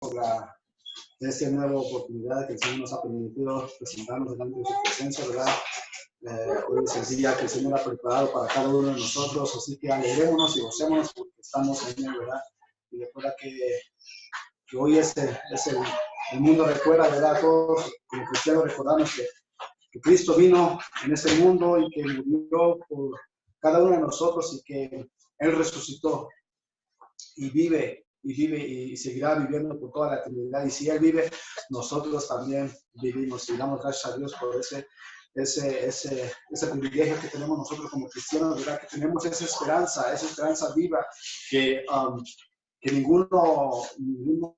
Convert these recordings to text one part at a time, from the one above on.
por esta nueva oportunidad que el Señor nos ha permitido presentarnos delante de su presencia, ¿verdad? Hoy es el día que el Señor ha preparado para cada uno de nosotros, así que alegrémonos y gocémonos porque estamos en Él, ¿verdad? Y recuerda que hoy el mundo recuerda, ¿verdad? Todos como cristianos recordamos que Cristo vino en este mundo y que murió por cada uno de nosotros y que Él resucitó y vive y seguirá viviendo por toda la eternidad. Y si Él vive, nosotros también vivimos. Y damos gracias a Dios por ese privilegio que tenemos nosotros como cristianos, ¿verdad? Que tenemos esa esperanza viva que ningún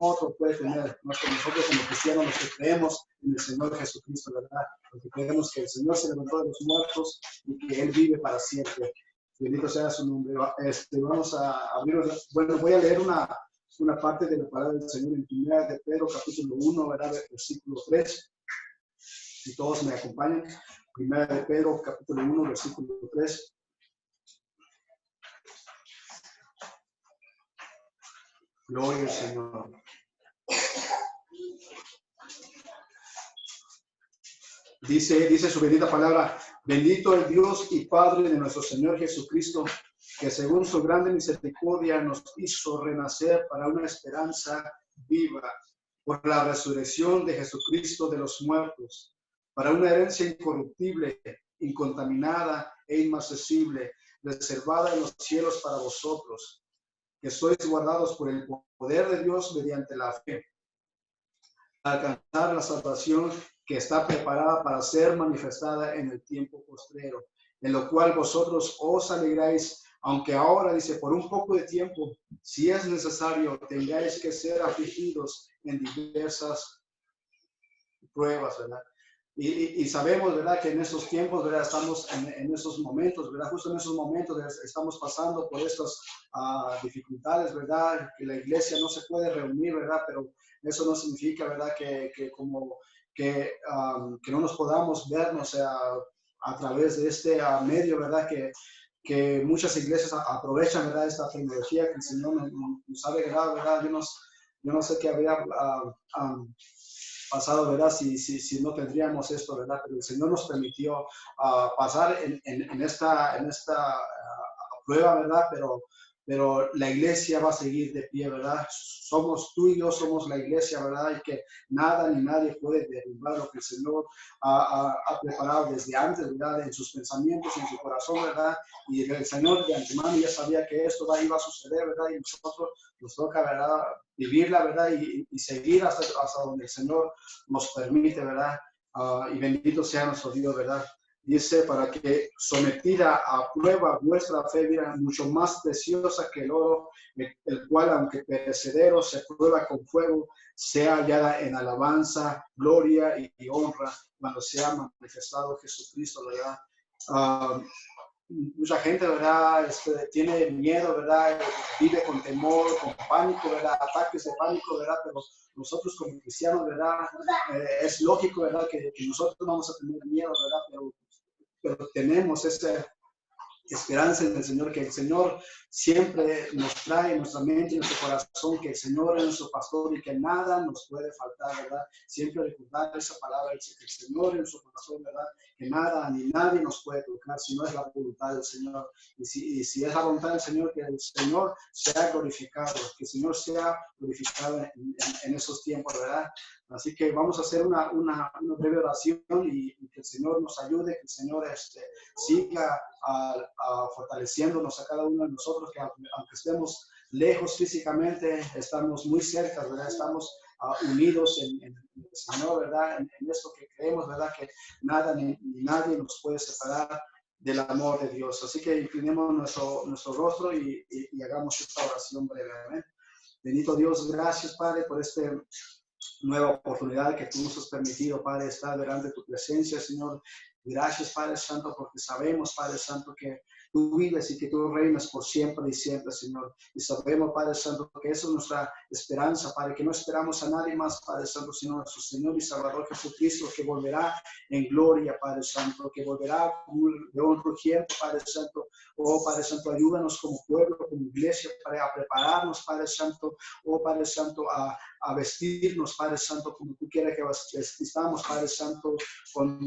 otro puede tener. Nosotros como cristianos, los que creemos en el Señor Jesucristo, ¿verdad? Porque creemos que el Señor se levantó de los muertos y que Él vive para siempre. Bendito sea su nombre. Vamos a abrir, bueno, voy a leer una parte de la palabra del Señor en 1 de Pedro, capítulo 1, ¿verdad? Versículo 3. Si todos me acompañan. 1 de Pedro, capítulo 1, versículo 3. Gloria al Señor. Dice su bendita palabra: bendito el Dios y Padre de nuestro Señor Jesucristo, que según su grande misericordia nos hizo renacer para una esperanza viva por la resurrección de Jesucristo de los muertos, para una herencia incorruptible, incontaminada e inmarcesible, reservada en los cielos para vosotros, que sois guardados por el poder de Dios mediante la fe, a alcanzar la salvación que está preparada para ser manifestada en el tiempo postrero, en lo cual vosotros os alegráis, aunque ahora, dice, por un poco de tiempo, si es necesario, tengáis que ser afligidos en diversas pruebas, ¿verdad? Y sabemos, ¿verdad?, que en estos tiempos, ¿verdad?, estamos en esos momentos, ¿verdad?, justo en esos momentos estamos pasando por estas dificultades, ¿verdad?, que la iglesia no se puede reunir, ¿verdad?, pero eso no significa, ¿verdad?, que no nos podamos vernos a través de este medio, ¿verdad?, que muchas iglesias aprovechan, ¿verdad?, esta tecnología que el Señor nos ha regalado, ¿verdad? Yo no sé qué habría pasado, ¿verdad? Si no tendríamos esto, ¿verdad? Pero el Señor nos permitió pasar en esta prueba, ¿verdad? Pero la iglesia va a seguir de pie, ¿verdad? Somos tú y yo, somos la iglesia, ¿verdad? Y que nada ni nadie puede derribar lo que el Señor ha preparado desde antes, ¿verdad? En sus pensamientos, en su corazón, ¿verdad? Y el Señor de antemano ya sabía que esto iba a suceder, ¿verdad? Y nosotros nos toca, ¿verdad?, vivirla, ¿verdad? Y seguir hasta donde el Señor nos permite, ¿verdad? Y bendito sea nuestro Dios, ¿verdad? Dice, para que sometida a prueba vuestra fe, mira, mucho más preciosa que el oro, el cual, aunque perecedero, se prueba con fuego, sea hallada en alabanza, gloria y honra cuando sea manifestado Jesucristo, ¿verdad? Mucha gente, ¿verdad?, tiene miedo, ¿verdad?, vive con temor, con pánico, ¿verdad?, ataques de pánico, ¿verdad?, pero nosotros como cristianos, ¿verdad?, es lógico, ¿verdad?, que nosotros vamos a tener miedo, ¿verdad?, pero tenemos esa esperanza en el Señor, que el Señor siempre nos trae en nuestra mente y en nuestro corazón, que el Señor es nuestro pastor y que nada nos puede faltar, ¿verdad? Siempre recordar esa palabra, que el Señor es nuestro pastor, ¿verdad? Que nada ni nadie nos puede tocar si no es la voluntad del Señor. Y si es la voluntad del Señor, que el Señor sea glorificado, que el Señor sea glorificado en esos tiempos, ¿verdad? Así que vamos a hacer una breve oración y que el Señor nos ayude, que el Señor siga fortaleciéndonos a cada uno de nosotros, que aunque estemos lejos físicamente, estamos muy cerca, ¿verdad? Estamos unidos en el Señor, ¿verdad? En esto que creemos, ¿verdad? Que nada ni nadie nos puede separar del amor de Dios. Así que inclinemos nuestro rostro y hagamos esta oración brevemente. Bendito Dios, gracias, Padre, por esta nueva oportunidad que tú nos has permitido, Padre, estar delante de tu presencia, Señor. Gracias, Padre Santo, porque sabemos, Padre Santo, que tú vives y que tú reinas por siempre y siempre, Señor. Y sabemos, Padre Santo, que esa es nuestra esperanza, Padre, que no esperamos a nadie más, Padre Santo, sino a nuestro Señor y Salvador Jesucristo, que volverá en gloria, Padre Santo, que volverá como un león rugiente, Padre Santo. Oh, Padre Santo, ayúdanos como pueblo, como iglesia, para prepararnos, Padre Santo, oh, Padre Santo, a vestirnos, Padre Santo, como tú quieras que vestamos, Padre Santo, con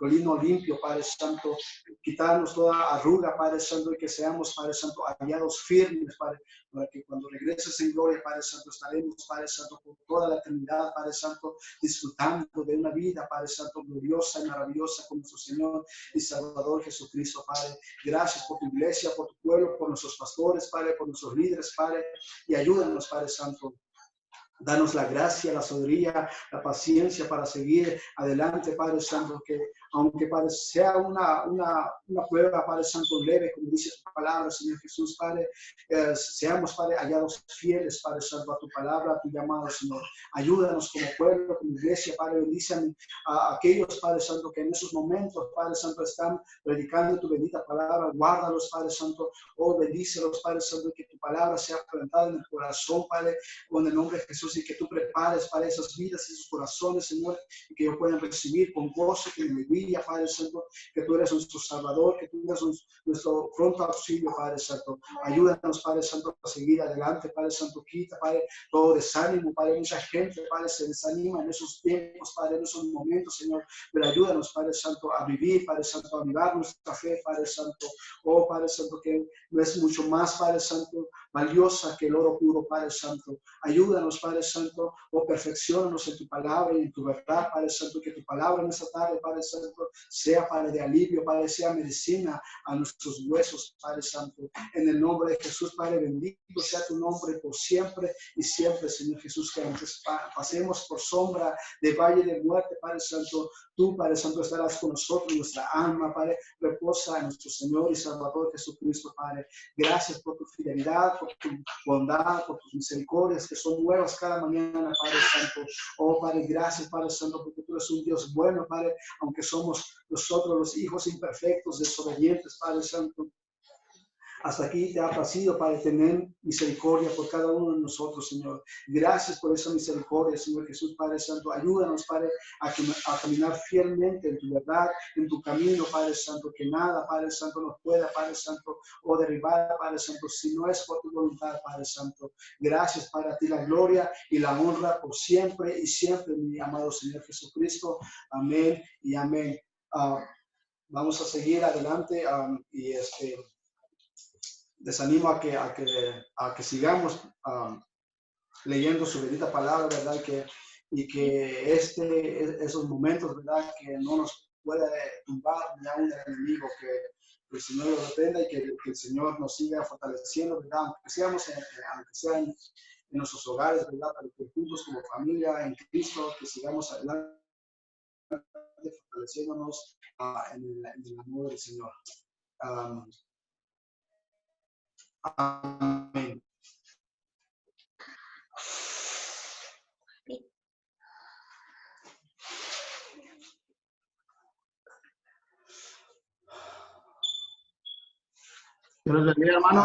lino limpio, Padre Santo, quitarnos toda arruga, Padre Santo, y que seamos, Padre Santo, hallados firmes, Padre, para que cuando regreses en gloria, Padre Santo, estaremos, Padre Santo, por toda la eternidad, Padre Santo, disfrutando de una vida, Padre Santo, gloriosa y maravillosa con nuestro Señor y Salvador Jesucristo, Padre. Gracias por tu iglesia, por tu pueblo, por nuestros pastores, Padre, por nuestros líderes, Padre, y ayúdanos, Padre Santo. Danos la gracia, la sabiduría, la paciencia para seguir adelante, Padre Santo, que aunque Padre sea una prueba, Padre Santo, leve, como dice tu palabra, Señor Jesús, Padre, seamos, Padre, hallados fieles, Padre Santo, a tu palabra, a tu llamado, Señor. Ayúdanos como pueblo, como iglesia, Padre, bendice a aquellos, Padre Santo, que en esos momentos, Padre Santo, están predicando tu bendita palabra. Guárdalos, Padre Santo, oh, bendícelos, Padre Santo, que tu palabra sea plantada en el corazón, Padre, en el nombre de Jesús, y que tú prepares para esas vidas y sus corazones, Señor, y que ellos puedan recibir con gozo, con alegría, Padre Santo, que tú eres nuestro Salvador, que tú eres nuestro pronto auxilio, Padre Santo. Ayúdanos, Padre Santo, a seguir adelante, Padre Santo, quita, Padre, todo desánimo, Padre, mucha gente, Padre, se desanima en esos tiempos, Padre, en esos momentos, Señor, pero ayúdanos, Padre Santo, a vivir, Padre Santo, a avivar nuestra fe, Padre Santo, oh, Padre Santo, que no es mucho más, Padre Santo, valiosa que el oro puro, Padre Santo. Ayúdanos, Padre Santo, oh, perfecciónanos en tu palabra y en tu verdad, Padre Santo, que tu palabra en esta tarde, Padre Santo, sea, Padre, de alivio, Padre, sea medicina a nuestros huesos, Padre Santo. En el nombre de Jesús, Padre, bendito sea tu nombre por siempre y siempre, Señor Jesús, que aunque pasemos por sombra de valle de muerte, Padre Santo, tú, Padre Santo, estarás con nosotros, nuestra alma, Padre, reposa en nuestro Señor y Salvador Jesucristo, Padre. Gracias por tu fidelidad, por tu bondad, por tus misericordias que son nuevas cada mañana, Padre Santo. Oh, Padre, gracias, Padre Santo, porque tú eres un Dios bueno, Padre, aunque somos nosotros los hijos imperfectos, desobedientes, Padre Santo. Hasta aquí te ha placido, Padre, tener misericordia por cada uno de nosotros, Señor. Gracias por esa misericordia, Señor Jesús, Padre Santo. Ayúdanos, Padre, a caminar fielmente en tu verdad, en tu camino, Padre Santo. Que nada, Padre Santo, nos pueda, Padre Santo, o derribar, Padre Santo, si no es por tu voluntad, Padre Santo. Gracias, Padre, a ti la gloria y la honra por siempre y siempre, mi amado Señor Jesucristo. Amén y amén. Vamos a seguir adelante y les animo a que sigamos leyendo su bendita palabra, ¿verdad? Y que esos momentos, ¿verdad? Que no nos puede tumbar ni aún el enemigo, que el Señor lo reprenda y que el Señor nos siga fortaleciendo, ¿verdad? Aunque sea en nuestros hogares, ¿verdad? Para que juntos como familia en Cristo, que sigamos adelante fortaleciéndonos en el amor del Señor. Amén. Dios les bendiga, hermano.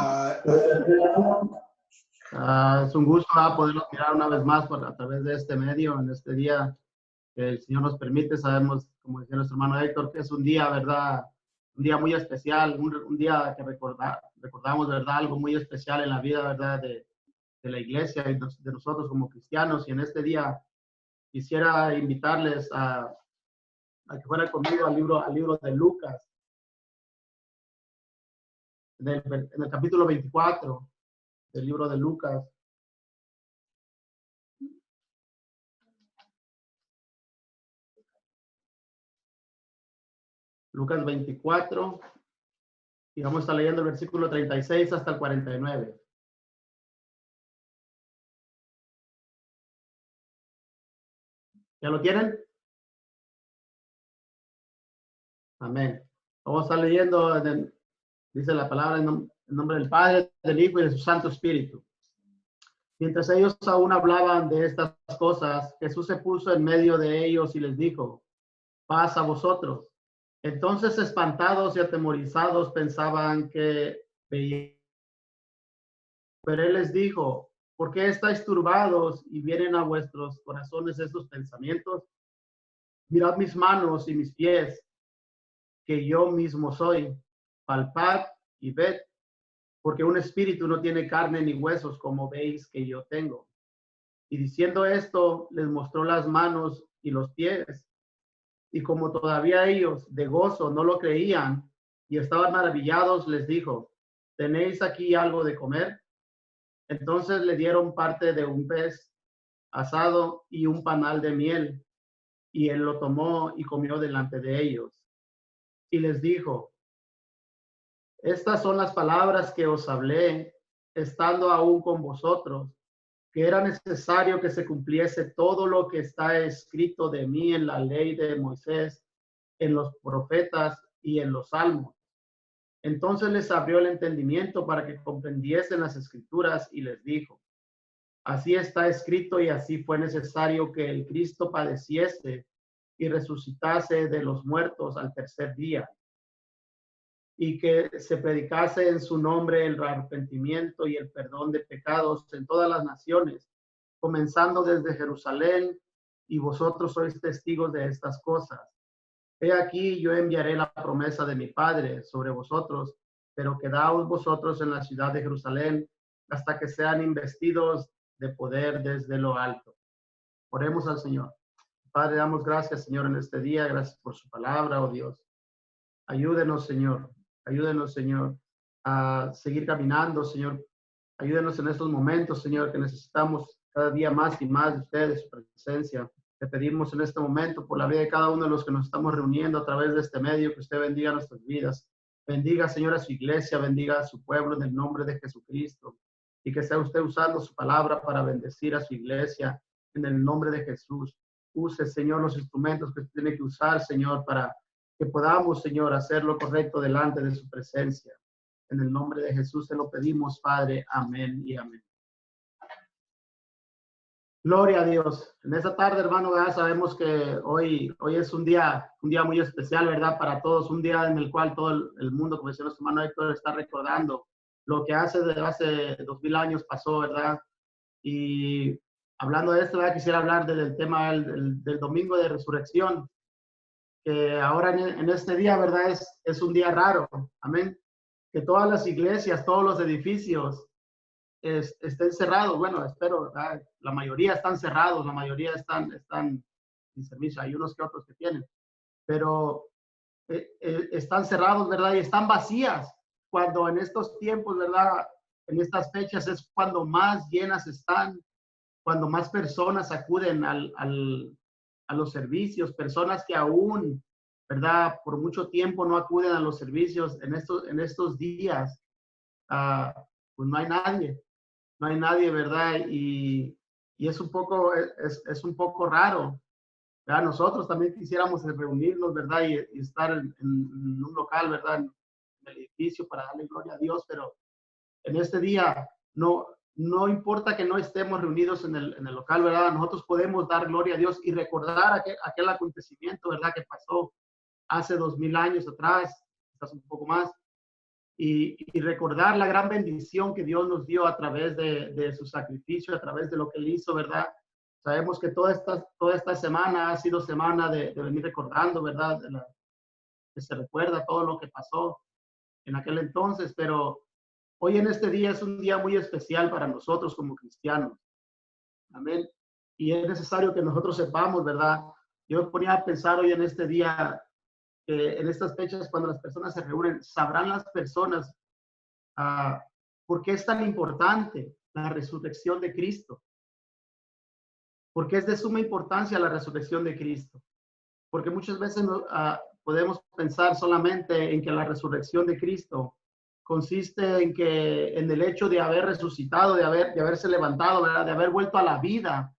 Es un gusto poderlos mirar una vez más a través de este medio, en este día que el Señor nos permite. Sabemos, como decía nuestro hermano Héctor, que es un día, ¿verdad? Un día muy especial, un día que recordamos, ¿verdad? Algo muy especial en la vida, ¿verdad? De la iglesia y de nosotros como cristianos. Y en este día quisiera invitarles a que fueran conmigo al libro de Lucas, en el capítulo 24 del libro de Lucas. Lucas 24, y vamos a estar leyendo el versículo 36 hasta el 49. ¿Ya lo tienen? Amén. Vamos a estar leyendo, dice la palabra, en nombre del Padre, del Hijo y de su Santo Espíritu. Mientras ellos aún hablaban de estas cosas, Jesús se puso en medio de ellos y les dijo: paz a vosotros. Entonces, espantados y atemorizados, pensaban que veían. Pero él les dijo: ¿Por qué estáis turbados y vienen a vuestros corazones estos pensamientos? Mirad mis manos y mis pies, que yo mismo soy. Palpad y ved, porque un espíritu no tiene carne ni huesos, como veis que yo tengo. Y diciendo esto, les mostró las manos y los pies. Y como todavía ellos de gozo no lo creían y estaban maravillados, les dijo, ¿tenéis aquí algo de comer? Entonces le dieron parte de un pez asado y un panal de miel, y él lo tomó y comió delante de ellos. Y les dijo, estas son las palabras que os hablé, estando aún con vosotros, que era necesario que se cumpliese todo lo que está escrito de mí en la ley de Moisés, en los profetas y en los salmos. Entonces les abrió el entendimiento para que comprendiesen las escrituras y les dijo, así está escrito y así fue necesario que el Cristo padeciese y resucitase de los muertos al tercer día, y que se predicase en su nombre el arrepentimiento y el perdón de pecados en todas las naciones, comenzando desde Jerusalén, y vosotros sois testigos de estas cosas. He aquí, yo enviaré la promesa de mi Padre sobre vosotros, pero quedaos vosotros en la ciudad de Jerusalén hasta que sean investidos de poder desde lo alto. Oremos al Señor. Padre, damos gracias, Señor, en este día. Gracias por su palabra, oh Dios. Ayúdenos, Señor. Ayúdenos, Señor, a seguir caminando, Señor. Ayúdenos en estos momentos, Señor, que necesitamos cada día más y más de usted, de su presencia. Te pedimos en este momento por la vida de cada uno de los que nos estamos reuniendo a través de este medio, que usted bendiga nuestras vidas. Bendiga, Señor, a su iglesia, bendiga a su pueblo en el nombre de Jesucristo. Y que sea usted usando su palabra para bendecir a su iglesia en el nombre de Jesús. Use, Señor, los instrumentos que usted tiene que usar, Señor, para que podamos, Señor, hacer lo correcto delante de su presencia. En el nombre de Jesús te lo pedimos, Padre. Amén y amén. Gloria a Dios. En esta tarde, hermano, ya sabemos que hoy es un día muy especial, ¿verdad? Para todos, un día en el cual todo el mundo, como decía nuestro hermano Héctor, está recordando lo que hace 2000 años pasó, ¿verdad? Y hablando de esto, ¿verdad? Quisiera hablar del tema del domingo de resurrección, que ahora en este día, ¿verdad? Es un día raro, amén. Que todas las iglesias, todos los edificios estén cerrados. Bueno, espero, ¿verdad? La mayoría están cerrados, la mayoría están sin servicio. Hay unos que otros que tienen, pero están cerrados, ¿verdad? Y están vacías. Cuando en estos tiempos, ¿verdad? En estas fechas es cuando más llenas están, cuando más personas acuden a los servicios, personas que aún, ¿verdad? Por mucho tiempo no acuden a los servicios en estos días, pues no hay nadie, ¿verdad? Y es un poco raro, ¿verdad? Nosotros también quisiéramos reunirnos, ¿verdad? Y estar en un local, ¿verdad? En el edificio para darle gloria a Dios, pero en este día no importa que no estemos reunidos en el local, ¿verdad? Nosotros podemos dar gloria a Dios y recordar aquel acontecimiento, ¿verdad? Que pasó hace 2000 años atrás, quizás un poco más, y recordar la gran bendición que Dios nos dio a través de su sacrificio, a través de lo que Él hizo, ¿verdad? Sabemos que toda esta semana ha sido semana de venir recordando, ¿verdad? Que se recuerda todo lo que pasó en aquel entonces, pero hoy en este día es un día muy especial para nosotros como cristianos. Amén. Y es necesario que nosotros sepamos, ¿verdad? Yo me ponía a pensar hoy en este día, en estas fechas, cuando las personas se reúnen, sabrán las personas por qué es tan importante la resurrección de Cristo. Porque es de suma importancia la resurrección de Cristo. Porque muchas veces podemos pensar solamente en que la resurrección de Cristo consiste en el hecho de haber resucitado, de haberse levantado, ¿verdad? De haber vuelto a la vida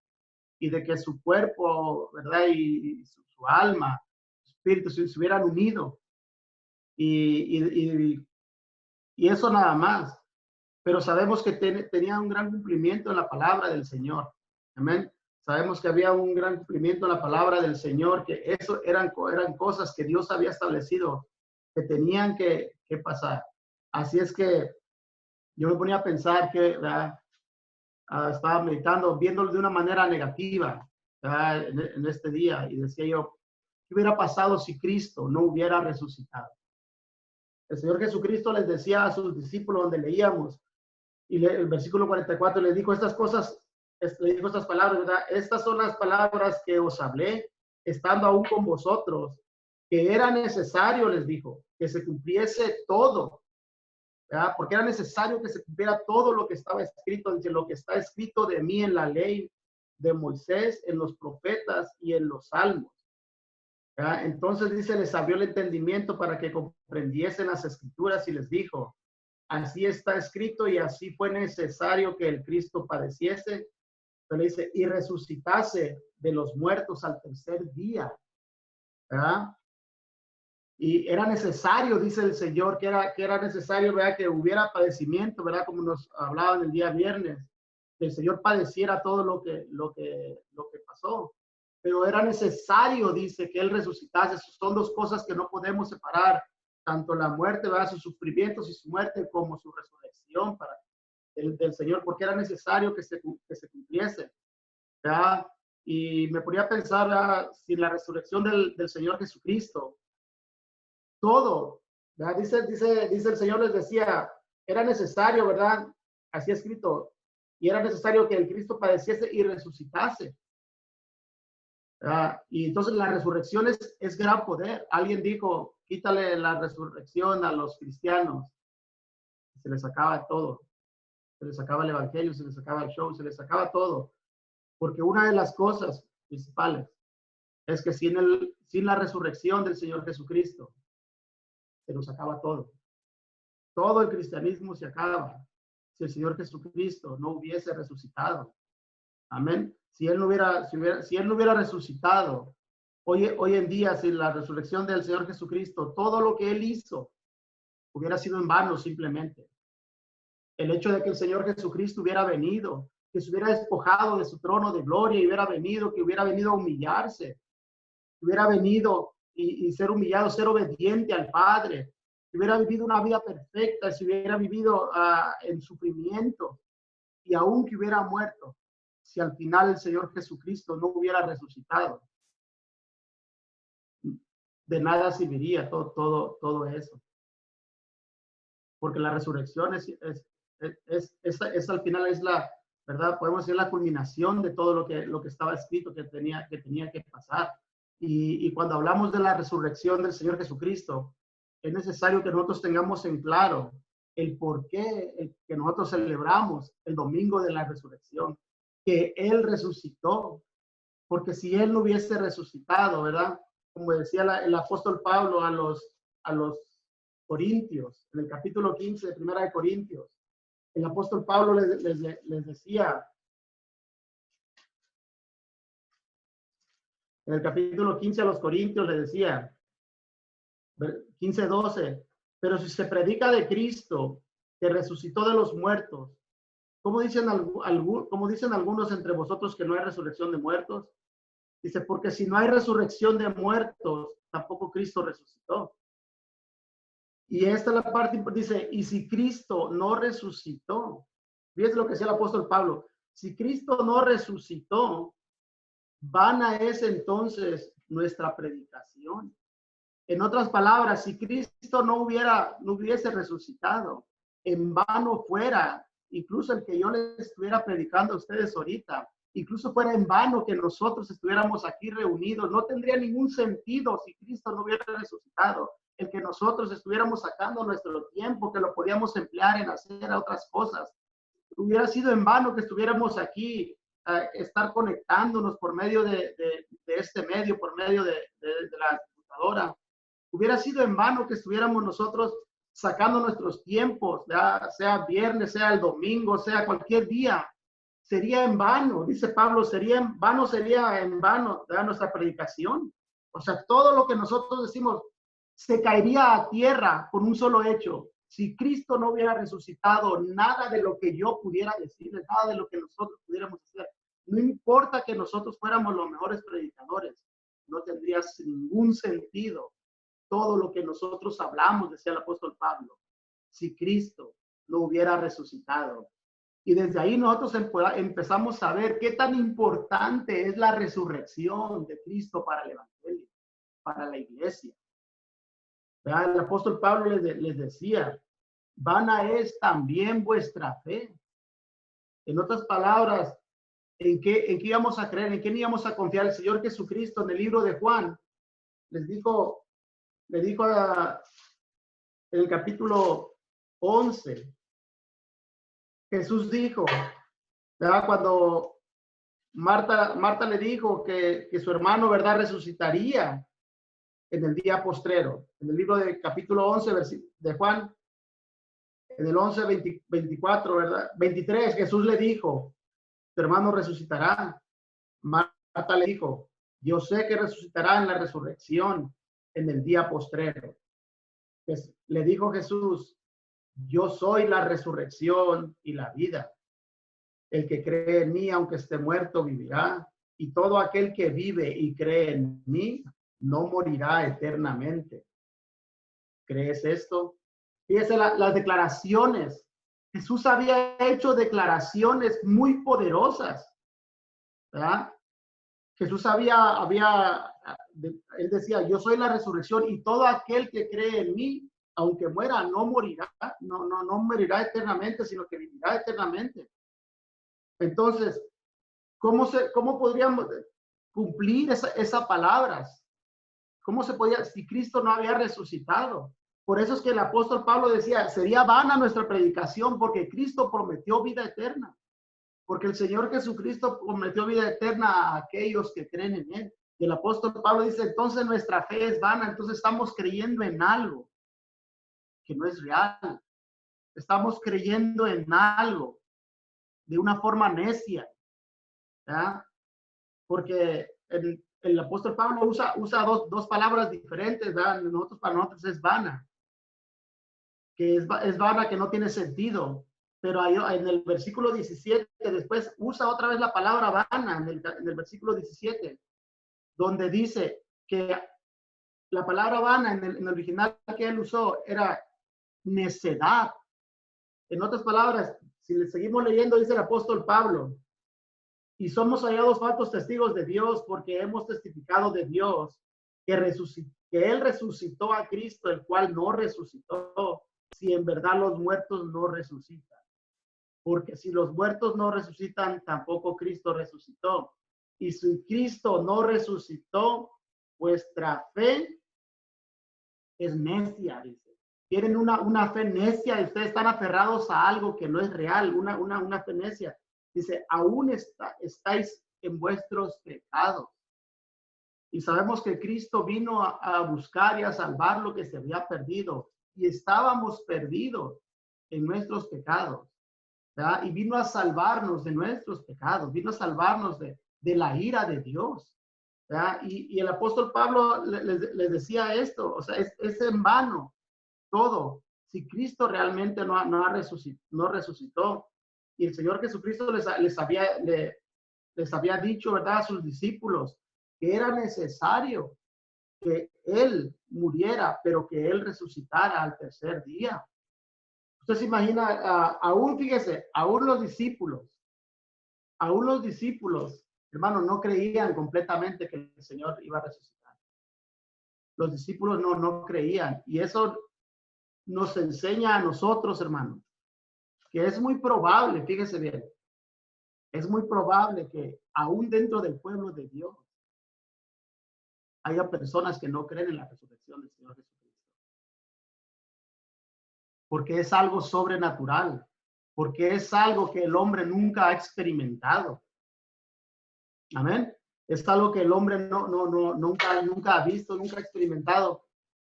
y de que su cuerpo, ¿verdad? Y su alma, su espíritu se hubieran unido. Y eso nada más. Pero sabemos que tenía un gran cumplimiento en la palabra del Señor. Amén. Sabemos que había un gran cumplimiento en la palabra del Señor, que eso eran cosas que Dios había establecido, que tenían que pasar. Así es que yo me ponía a pensar que, ¿verdad? estaba meditando, viéndolo de una manera negativa en este día, y decía yo, ¿qué hubiera pasado si Cristo no hubiera resucitado? El Señor Jesucristo les decía a sus discípulos, donde leíamos, y el versículo 44 les dijo estas cosas, le dijo estas palabras, ¿verdad? Estas son las palabras que os hablé, estando aún con vosotros, que era necesario, les dijo, que se cumpliese todo, ¿verdad? Porque era necesario que se cumpliera todo lo que estaba escrito, dice, lo que está escrito de mí en la ley de Moisés, en los profetas y en los salmos. ¿Verdad? Entonces dice, les abrió el entendimiento para que comprendiesen las escrituras y les dijo, así está escrito y así fue necesario que el Cristo padeciese, pero dice, y resucitase de los muertos al tercer día. ¿Verdad? Y era necesario, dice el Señor, que era necesario, ¿verdad?, que hubiera padecimiento, ¿verdad?, como nos hablaban el día viernes, que el Señor padeciera todo lo que pasó. Pero era necesario, dice, que Él resucitase. Son dos cosas que no podemos separar, tanto la muerte, ¿verdad?, sus sufrimientos y su muerte, como su resurrección del Señor, porque era necesario que se cumpliese, ¿verdad? Y me ponía a pensar, ¿verdad?, sin la resurrección del Señor Jesucristo, todo, ¿verdad? Dice el Señor, les decía, era necesario, ¿verdad? Así escrito, y era necesario que el Cristo padeciese y resucitase. Y entonces la resurrección es gran poder. Alguien dijo, quítale la resurrección a los cristianos. Se les acaba todo. Se les acaba el evangelio, se les acaba el show, se les acaba todo. Porque una de las cosas principales es que sin la resurrección del Señor Jesucristo, se nos acaba todo. Todo el cristianismo se acaba si el Señor Jesucristo no hubiese resucitado. Amén. Si Él no hubiera resucitado, hoy en día, sin la resurrección del Señor Jesucristo, todo lo que Él hizo hubiera sido en vano simplemente. El hecho de que el Señor Jesucristo hubiera venido, que se hubiera despojado de su trono de gloria y que hubiera venido a humillarse, que hubiera venido y ser humillado, ser obediente al Padre, que hubiera vivido una vida perfecta, si hubiera vivido en sufrimiento y aún que hubiera muerto, si al final el Señor Jesucristo no hubiera resucitado, de nada serviría todo eso. Porque la resurrección es al final es la, ¿verdad? Podemos decir la culminación de todo lo que estaba escrito que tenía que pasar. Y cuando hablamos de la resurrección del Señor Jesucristo, es necesario que nosotros tengamos en claro el por qué que nosotros celebramos el domingo de la resurrección, que Él resucitó, porque si Él no hubiese resucitado, ¿verdad? Como decía el apóstol Pablo a los Corintios, en el capítulo 15 de Primera de Corintios, el apóstol Pablo les decía, en el capítulo 15 a los Corintios les decía, 15:12, pero si se predica de Cristo, que resucitó de los muertos, ¿cómo dicen algunos entre vosotros que no hay resurrección de muertos? Dice, porque si no hay resurrección de muertos, tampoco Cristo resucitó. Y esta es la parte, dice, y si Cristo no resucitó, fíjense lo que decía el apóstol Pablo, si Cristo no resucitó, vana es entonces nuestra predicación. En otras palabras, si Cristo no hubiese resucitado, en vano fuera, incluso el que yo les estuviera predicando a ustedes ahorita, incluso fuera en vano que nosotros estuviéramos aquí reunidos, no tendría ningún sentido si Cristo no hubiera resucitado. El que nosotros estuviéramos sacando nuestro tiempo, que lo podíamos emplear en hacer otras cosas. Hubiera sido en vano que estuviéramos aquí, estar conectándonos por medio de este medio, por medio de la computadora. Hubiera sido en vano que estuviéramos nosotros sacando nuestros tiempos, ya sea viernes, sea el domingo, sea cualquier día. Sería en vano, dice Pablo, sería en vano nuestra predicación. O sea, todo lo que nosotros decimos se caería a tierra por un solo hecho. Si Cristo no hubiera resucitado, nada de lo que yo pudiera decirles, nada de lo que nosotros pudiéramos hacer, no importa que nosotros fuéramos los mejores predicadores, no tendría ningún sentido todo lo que nosotros hablamos, decía el apóstol Pablo, si Cristo no hubiera resucitado. Y desde ahí nosotros empezamos a ver qué tan importante es la resurrección de Cristo para el evangelio, para la iglesia. ¿Verdad? El apóstol Pablo les decía, vana es también vuestra fe. En otras palabras, ¿en qué íbamos a creer? ¿En quién íbamos a confiar? El Señor Jesucristo en el libro de Juan le dijo en el capítulo 11, Jesús dijo, ¿verdad? Cuando Marta le dijo que su hermano, ¿verdad?, resucitaría en el día postrero. En el libro de capítulo 11 de Juan, en el 11, 24, ¿verdad? 23, Jesús le dijo, tu hermano resucitará. Marta le dijo, yo sé que resucitará en la resurrección en el día postrero. Pues, le dijo Jesús, yo soy la resurrección y la vida. El que cree en mí, aunque esté muerto, vivirá. Y todo aquel que vive y cree en mí, no morirá eternamente. ¿Crees esto? Fíjese las declaraciones. Jesús había hecho declaraciones muy poderosas, ¿verdad? Jesús él decía, yo soy la resurrección y todo aquel que cree en mí, aunque muera, no morirá, no morirá eternamente, sino que vivirá eternamente. Entonces, ¿cómo podríamos cumplir esas palabras? ¿Cómo se podía, si Cristo no había resucitado? Por eso es que el apóstol Pablo decía, sería vana nuestra predicación porque Cristo prometió vida eterna. Porque el Señor Jesucristo prometió vida eterna a aquellos que creen en Él. Y el apóstol Pablo dice, entonces nuestra fe es vana, entonces estamos creyendo en algo que no es real. Estamos creyendo en algo de una forma necia. ¿Ya? Porque el apóstol Pablo usa dos palabras diferentes, ¿verdad? Para nosotros es vana, que es vana, que no tiene sentido. Pero en el versículo 17, después usa otra vez la palabra vana, en el versículo 17, donde dice que la palabra vana en el original que él usó era necedad. En otras palabras, si le seguimos leyendo, dice el apóstol Pablo, y somos hallados falsos testigos de Dios porque hemos testificado de Dios que Él resucitó a Cristo, el cual no resucitó, si en verdad los muertos no resucitan. Porque si los muertos no resucitan, tampoco Cristo resucitó. Y si Cristo no resucitó, vuestra fe es necia, dice. Tienen una fe necia y ustedes están aferrados a algo que no es real, una fe necia. Dice, aún estáis en vuestros pecados. Y sabemos que Cristo vino a buscar y a salvar lo que se había perdido. Y estábamos perdidos en nuestros pecados, ¿verdad? Y vino a salvarnos de nuestros pecados, vino a salvarnos de la ira de Dios, ¿verdad? Y el apóstol Pablo les decía esto, o sea, es en vano todo, si Cristo realmente no resucitó. Y el Señor Jesucristo les había dicho, ¿verdad?, a sus discípulos que era necesario que Él muriera, pero que Él resucitara al tercer día. Usted se imagina, aún, fíjese, aún los discípulos, hermano, no creían completamente que el Señor iba a resucitar. Los discípulos no creían. Y eso nos enseña a nosotros, hermanos, que es muy probable, fíjese bien, es muy probable que aún dentro del pueblo de Dios haya personas que no creen en la resurrección del Señor Jesucristo. Porque es algo sobrenatural, porque es algo que el hombre nunca ha experimentado. Amén. Es algo que el hombre nunca ha visto, nunca ha experimentado.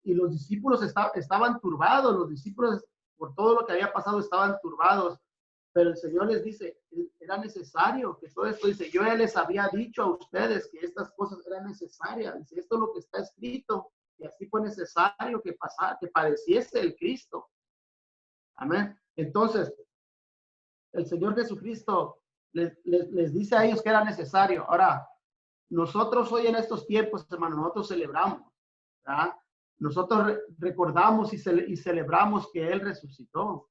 Y los discípulos estaban turbados, los discípulos por todo lo que había pasado estaban turbados. Pero el Señor les dice, era necesario que todo esto, dice, yo ya les había dicho a ustedes que estas cosas eran necesarias. Dice, esto es lo que está escrito, y así fue necesario que padeciese el Cristo. Amén. Entonces, el Señor Jesucristo les dice a ellos que era necesario. Ahora, nosotros hoy en estos tiempos, hermano, nosotros celebramos, ¿verdad? Nosotros recordamos y celebramos que Él resucitó.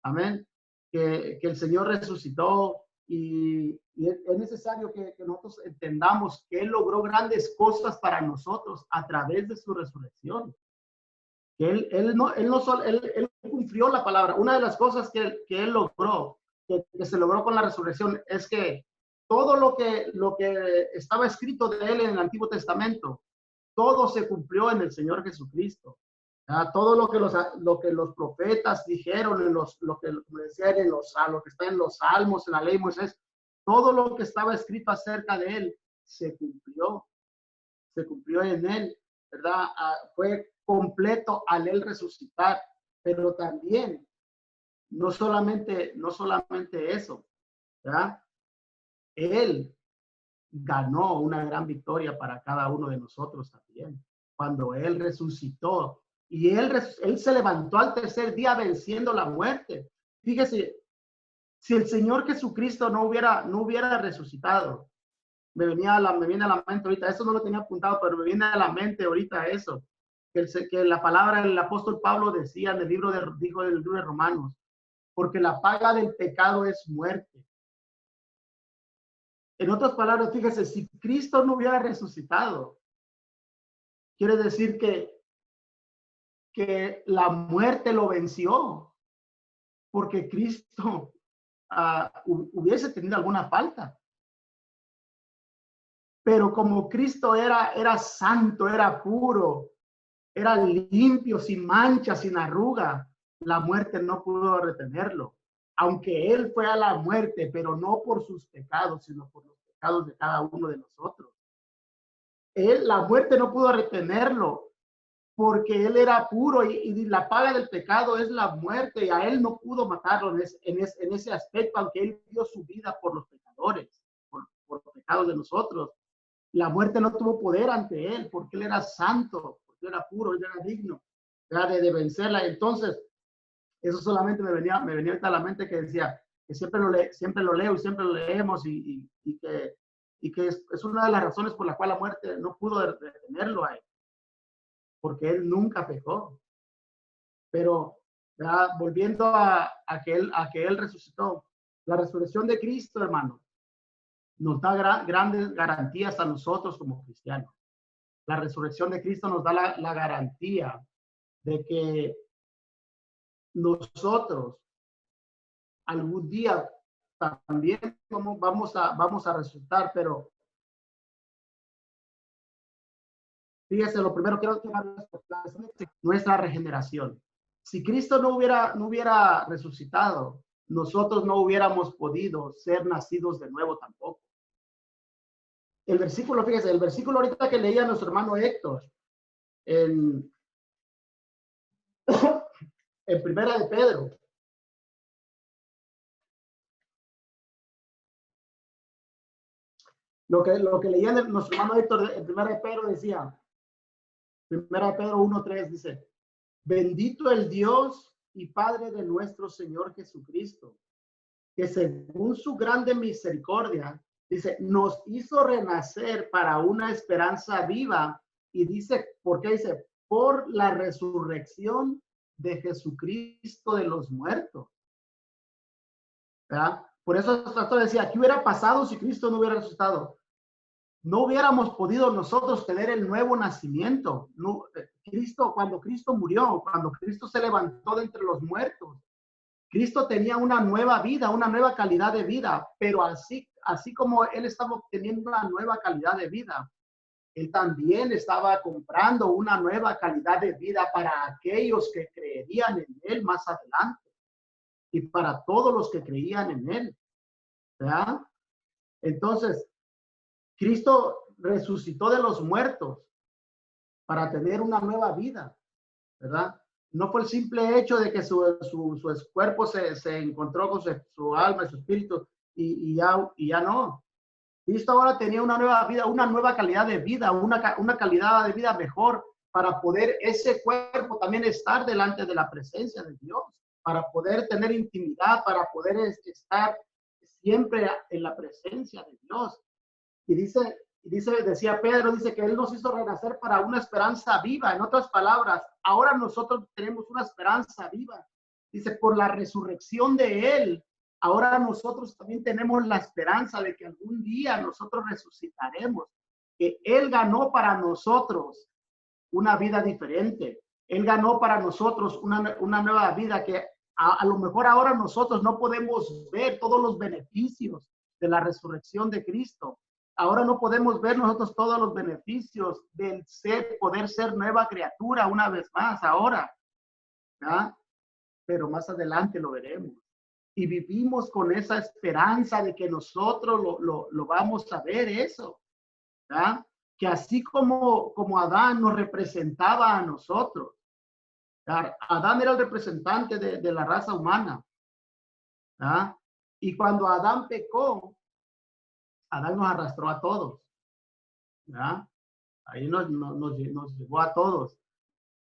Amén. que el Señor resucitó y es necesario que nosotros entendamos que Él logró grandes cosas para nosotros a través de su resurrección. Él cumplió la palabra. Una de las cosas que Él logró, que se logró con la resurrección, es que todo lo que estaba escrito de Él en el Antiguo Testamento, todo se cumplió en el Señor Jesucristo. Todo lo que los profetas dijeron, lo que está en los Salmos, en la ley de Moisés, todo lo que estaba escrito acerca de Él se cumplió en Él, ¿verdad? Fue completo al Él resucitar, pero también, no solamente eso, ¿verdad? Él ganó una gran victoria para cada uno de nosotros también, cuando Él resucitó. Y él se levantó al tercer día venciendo la muerte. Fíjese, si el Señor Jesucristo no hubiera resucitado, me viene a la mente ahorita, eso no lo tenía apuntado, pero me viene a la mente ahorita eso, que la palabra del apóstol Pablo decía en el libro de Romanos, porque la paga del pecado es muerte. En otras palabras, fíjese, si Cristo no hubiera resucitado, quiere decir que la muerte lo venció, porque Cristo hubiese tenido alguna falta. Pero como Cristo era santo, era puro, era limpio, sin mancha, sin arruga, la muerte no pudo retenerlo. Aunque Él fue a la muerte, pero no por sus pecados, sino por los pecados de cada uno de nosotros. La muerte no pudo retenerlo, porque Él era puro y la paga del pecado es la muerte, y a Él no pudo matarlo en ese aspecto, aunque Él dio su vida por los pecadores, por los pecados de nosotros. La muerte no tuvo poder ante Él, porque Él era santo, porque Él era puro, Él era digno de vencerla. Entonces, eso solamente me venía ahorita a la mente, que decía que siempre lo leo y siempre lo leemos, y que es una de las razones por la cual la muerte no pudo detenerlo a Él, porque Él nunca pecó. Pero volviendo a que él resucitó, la resurrección de Cristo, hermano, nos da grandes garantías a nosotros como cristianos. La resurrección de Cristo nos da la garantía de que nosotros algún día también vamos a resucitar. Pero fíjese, lo primero que quiero nuestra regeneración. Si Cristo no hubiera resucitado, nosotros no hubiéramos podido ser nacidos de nuevo tampoco. El versículo, fíjese, el versículo ahorita que leía nuestro hermano Héctor, en Primera de Pedro. Lo que leía nuestro hermano Héctor en Primera de Pedro decía, Primera de Pedro 1:3 dice, bendito el Dios y Padre de nuestro Señor Jesucristo, que según su grande misericordia, dice, nos hizo renacer para una esperanza viva. Y dice, ¿por qué? Dice, por la resurrección de Jesucristo de los muertos. ¿Verdad? Por eso el pastor decía, ¿qué hubiera pasado si Cristo no hubiera resucitado? No hubiéramos podido nosotros tener el nuevo nacimiento. No, cuando Cristo murió, cuando Cristo se levantó de entre los muertos, Cristo tenía una nueva vida, una nueva calidad de vida, pero así como Él estaba obteniendo una nueva calidad de vida, Él también estaba comprando una nueva calidad de vida para aquellos que creerían en Él más adelante y para todos los que creían en Él. ¿Verdad? Entonces, Cristo resucitó de los muertos para tener una nueva vida, ¿verdad? No fue el simple hecho de que su cuerpo se encontró con su alma y su espíritu y ya no. Cristo ahora tenía una nueva vida, una nueva calidad de vida, una calidad de vida mejor, para poder ese cuerpo también estar delante de la presencia de Dios, para poder tener intimidad, para poder estar siempre en la presencia de Dios. Y decía Pedro, dice que Él nos hizo renacer para una esperanza viva. En otras palabras, ahora nosotros tenemos una esperanza viva, Dice, por la resurrección de Él, ahora nosotros también tenemos la esperanza de que algún día nosotros resucitaremos, que Él ganó para nosotros una vida diferente. Él ganó para nosotros una nueva vida que a lo mejor ahora nosotros no podemos ver todos los beneficios de la resurrección de Cristo. Ahora no podemos ver nosotros todos los beneficios del poder ser nueva criatura una vez más ahora, ¿verdad? Pero más adelante lo veremos. Y vivimos con esa esperanza de que nosotros lo vamos a ver eso, ¿verdad? Que así como Adán nos representaba a nosotros. Adán era el representante de la raza humana, ¿verdad? Y cuando Adán pecó, Adán nos arrastró a todos, ¿verdad? Ahí nos llevó a todos,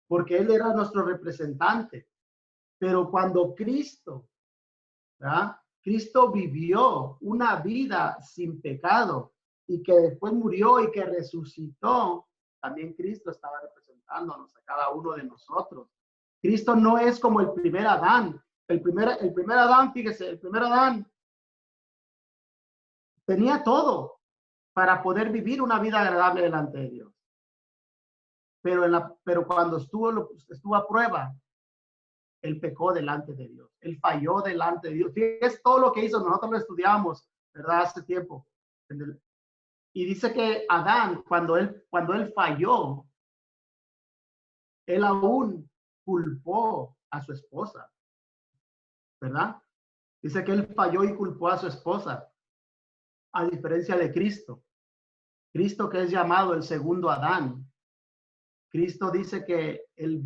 porque él era nuestro representante. Pero cuando Cristo, ¿verdad? Cristo vivió una vida sin pecado y que después murió y que resucitó, también Cristo estaba representándonos a cada uno de nosotros. Cristo no es como el primer Adán. El primer Adán, fíjese, el primer Adán tenía todo para poder vivir una vida agradable delante de Dios. Pero cuando estuvo a prueba, él pecó delante de Dios. Él falló delante de Dios. Fíjese todo lo que hizo. Nosotros lo estudiamos, ¿verdad? Hace tiempo. Y dice que Adán, cuando él falló, él aún culpó a su esposa, ¿verdad? Dice que él falló y culpó a su esposa, a diferencia de Cristo. Cristo, que es llamado el segundo Adán. Cristo dice que él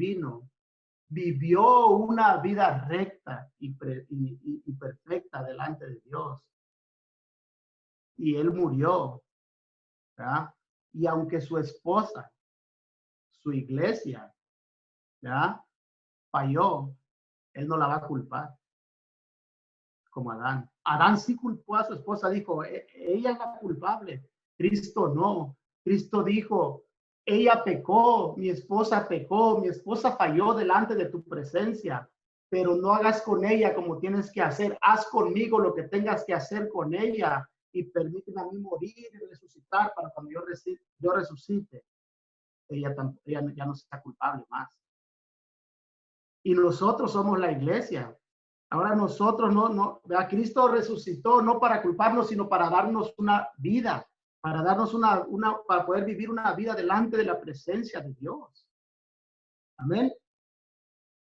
vivió una vida recta y perfecta delante de Dios. Y él murió, ¿verdad? Y aunque su esposa, su iglesia, ¿verdad?, falló, él no la va a culpar como Adán. Adán sí culpó a su esposa, dijo, ella es la culpable. Cristo no. Cristo dijo, ella pecó, mi esposa falló delante de tu presencia, pero no hagas con ella como tienes que hacer. Haz conmigo lo que tengas que hacer con ella y permíteme a mí morir y resucitar para cuando yo resucite. Ella ya no sea culpable más. Y nosotros somos la iglesia. Ahora nosotros a Cristo resucitó no para culparnos, sino para darnos una vida, para darnos para poder vivir una vida delante de la presencia de Dios. Amén.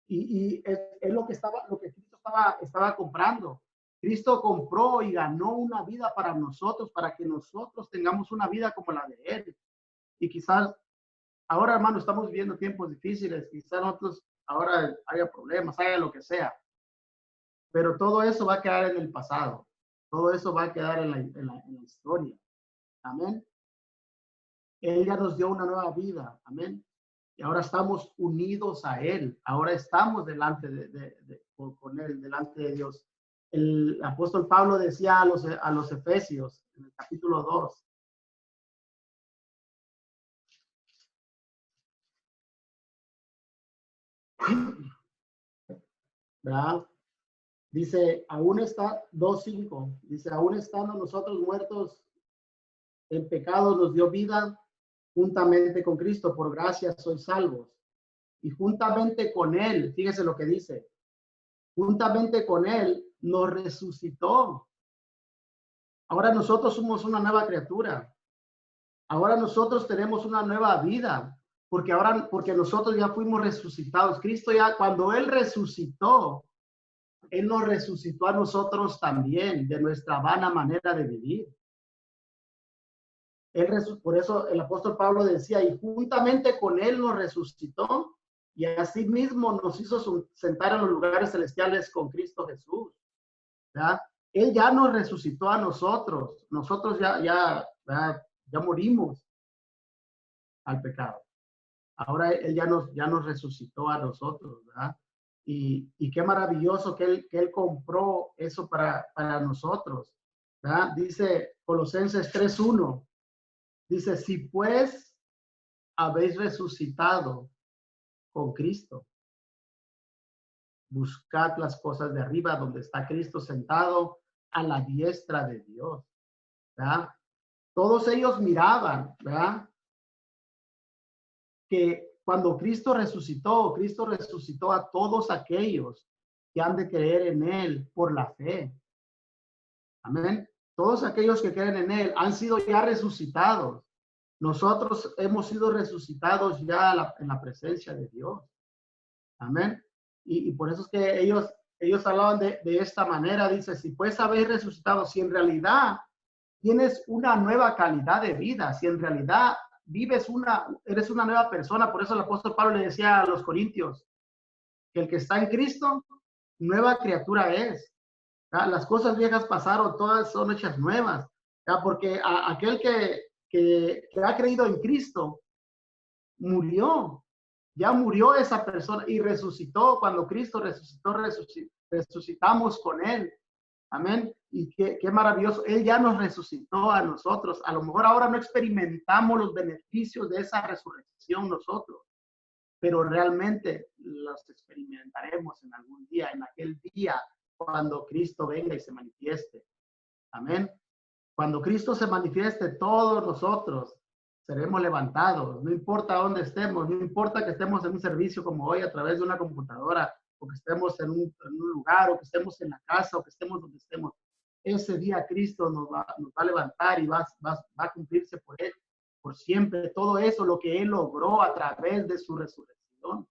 Y es lo que Cristo estaba comprando. Cristo compró y ganó una vida para nosotros, para que nosotros tengamos una vida como la de Él. Y quizás ahora, hermano, estamos viviendo tiempos difíciles, quizás nosotros ahora haya problemas, haya lo que sea. Pero todo eso va a quedar en el pasado. Todo eso va a quedar en la historia. Amén. Él ya nos dio una nueva vida. Amén. Y ahora estamos unidos a Él. Ahora estamos delante con Él, delante de Dios. El apóstol Pablo decía a los Efesios, en el capítulo 2. ¿Verdad? Dice, aún está 2:5, dice, aún estando nosotros muertos en pecado, nos dio vida juntamente con Cristo, por gracia sois salvos. Y juntamente con Él, fíjese lo que dice, juntamente con Él nos resucitó. Ahora nosotros somos una nueva criatura. Ahora nosotros tenemos una nueva vida, porque nosotros ya fuimos resucitados. Cristo ya, cuando Él resucitó, Él nos resucitó a nosotros también de nuestra vana manera de vivir. Por eso el apóstol Pablo decía, y juntamente con Él nos resucitó y asimismo nos hizo sentar en los lugares celestiales con Cristo Jesús. ¿Verdad? Él ya nos resucitó a nosotros. Nosotros ya morimos al pecado. Ahora Él ya nos resucitó a nosotros, ¿verdad? Y qué maravilloso que él compró eso para nosotros, ¿verdad? Dice Colosenses 3:1, dice, si pues habéis resucitado con Cristo, buscad las cosas de arriba, donde está Cristo sentado a la diestra de Dios, ¿verdad? Todos ellos miraban, ¿verdad? Que cuando Cristo resucitó a todos aquellos que han de creer en Él por la fe. Amén. Todos aquellos que creen en Él han sido ya resucitados. Nosotros hemos sido resucitados ya en la presencia de Dios. Amén. Y por eso es que ellos hablaban de esta manera. Dice, si pues habéis resucitado, si en realidad tienes una nueva calidad de vida, si en realidad eres una nueva persona. Por eso el apóstol Pablo le decía a los corintios que el que está en Cristo, nueva criatura es. ¿Ya? Las cosas viejas pasaron, todas son hechas nuevas. ¿Ya? Porque aquel que ha creído en Cristo murió. Ya murió esa persona y resucitó. Cuando Cristo resucitó, resucitamos con Él. Amén. Y qué maravilloso. Él ya nos resucitó a nosotros. A lo mejor ahora no experimentamos los beneficios de esa resurrección nosotros, pero realmente los experimentaremos en algún día, en aquel día cuando Cristo venga y se manifieste. Amén. Cuando Cristo se manifieste, todos nosotros seremos levantados. No importa dónde estemos, no importa que estemos en un servicio como hoy a través de una computadora, o que estemos en un lugar, o que estemos en la casa, o que estemos donde estemos. Ese día Cristo nos va a levantar y va a cumplirse por Él, por siempre. Todo eso, lo que Él logró a través de su resurrección.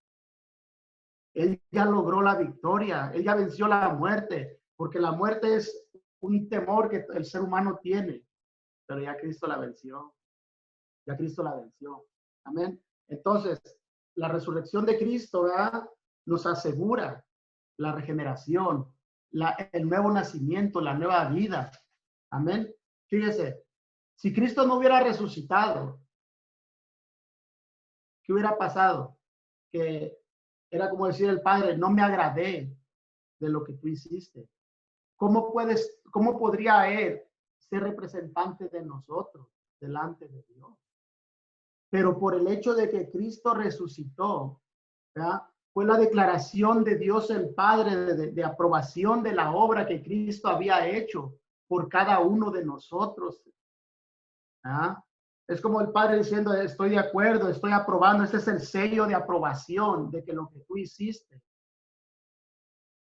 Él ya logró la victoria, Él ya venció la muerte, porque la muerte es un temor que el ser humano tiene, pero ya Cristo la venció. Ya Cristo la venció. Amén. Entonces, la resurrección de Cristo, ¿verdad?, nos asegura la regeneración, el nuevo nacimiento, la nueva vida. Amén. Fíjese, si Cristo no hubiera resucitado, ¿qué hubiera pasado? Que era como decir el Padre, no me agradé de lo que tú hiciste. ¿Cómo podría Él ser representante de nosotros delante de Dios? Pero por el hecho de que Cristo resucitó, ¿verdad?, fue la declaración de Dios el Padre de aprobación de la obra que Cristo había hecho por cada uno de nosotros. ¿Ah? Es como el Padre diciendo, estoy de acuerdo, estoy aprobando. Este es el sello de aprobación de que lo que tú hiciste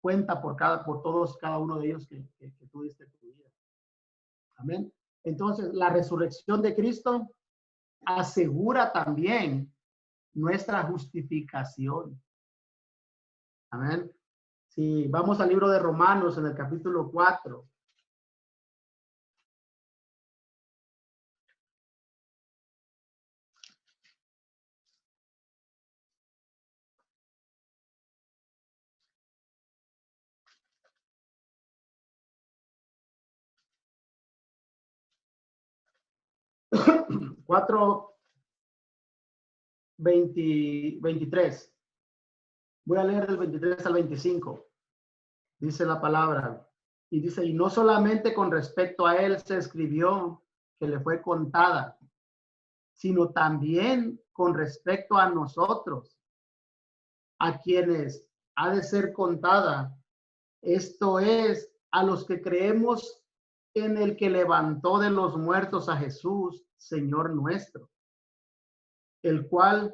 cuenta por todos, cada uno de ellos que tú diste tu vida. Amén. Entonces, la resurrección de Cristo asegura también nuestra justificación. Amén. Si vamos al libro de Romanos en el capítulo 4. Cuatro 23. Voy a leer del 23 al 25. Dice la palabra. Y dice, y no solamente con respecto a él se escribió que le fue contada, sino también con respecto a nosotros, a quienes ha de ser contada. Esto es, a los que creemos en el que levantó de los muertos a Jesús, Señor nuestro, el cual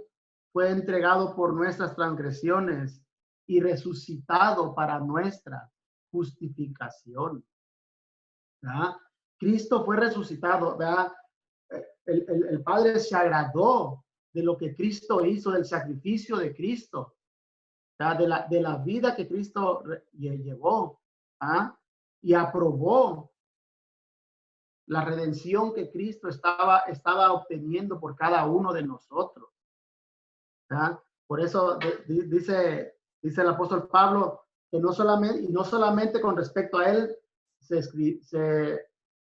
fue entregado por nuestras transgresiones y resucitado para nuestra justificación. ¿Verdad? Cristo fue resucitado, ¿verdad? El Padre se agradó de lo que Cristo hizo, del sacrificio de Cristo, ¿verdad? De la vida que Cristo llevó, ¿ah? Y aprobó la redención que Cristo estaba obteniendo por cada uno de nosotros. ¿Verdad? Por eso dice el apóstol Pablo que no solamente con respecto a él se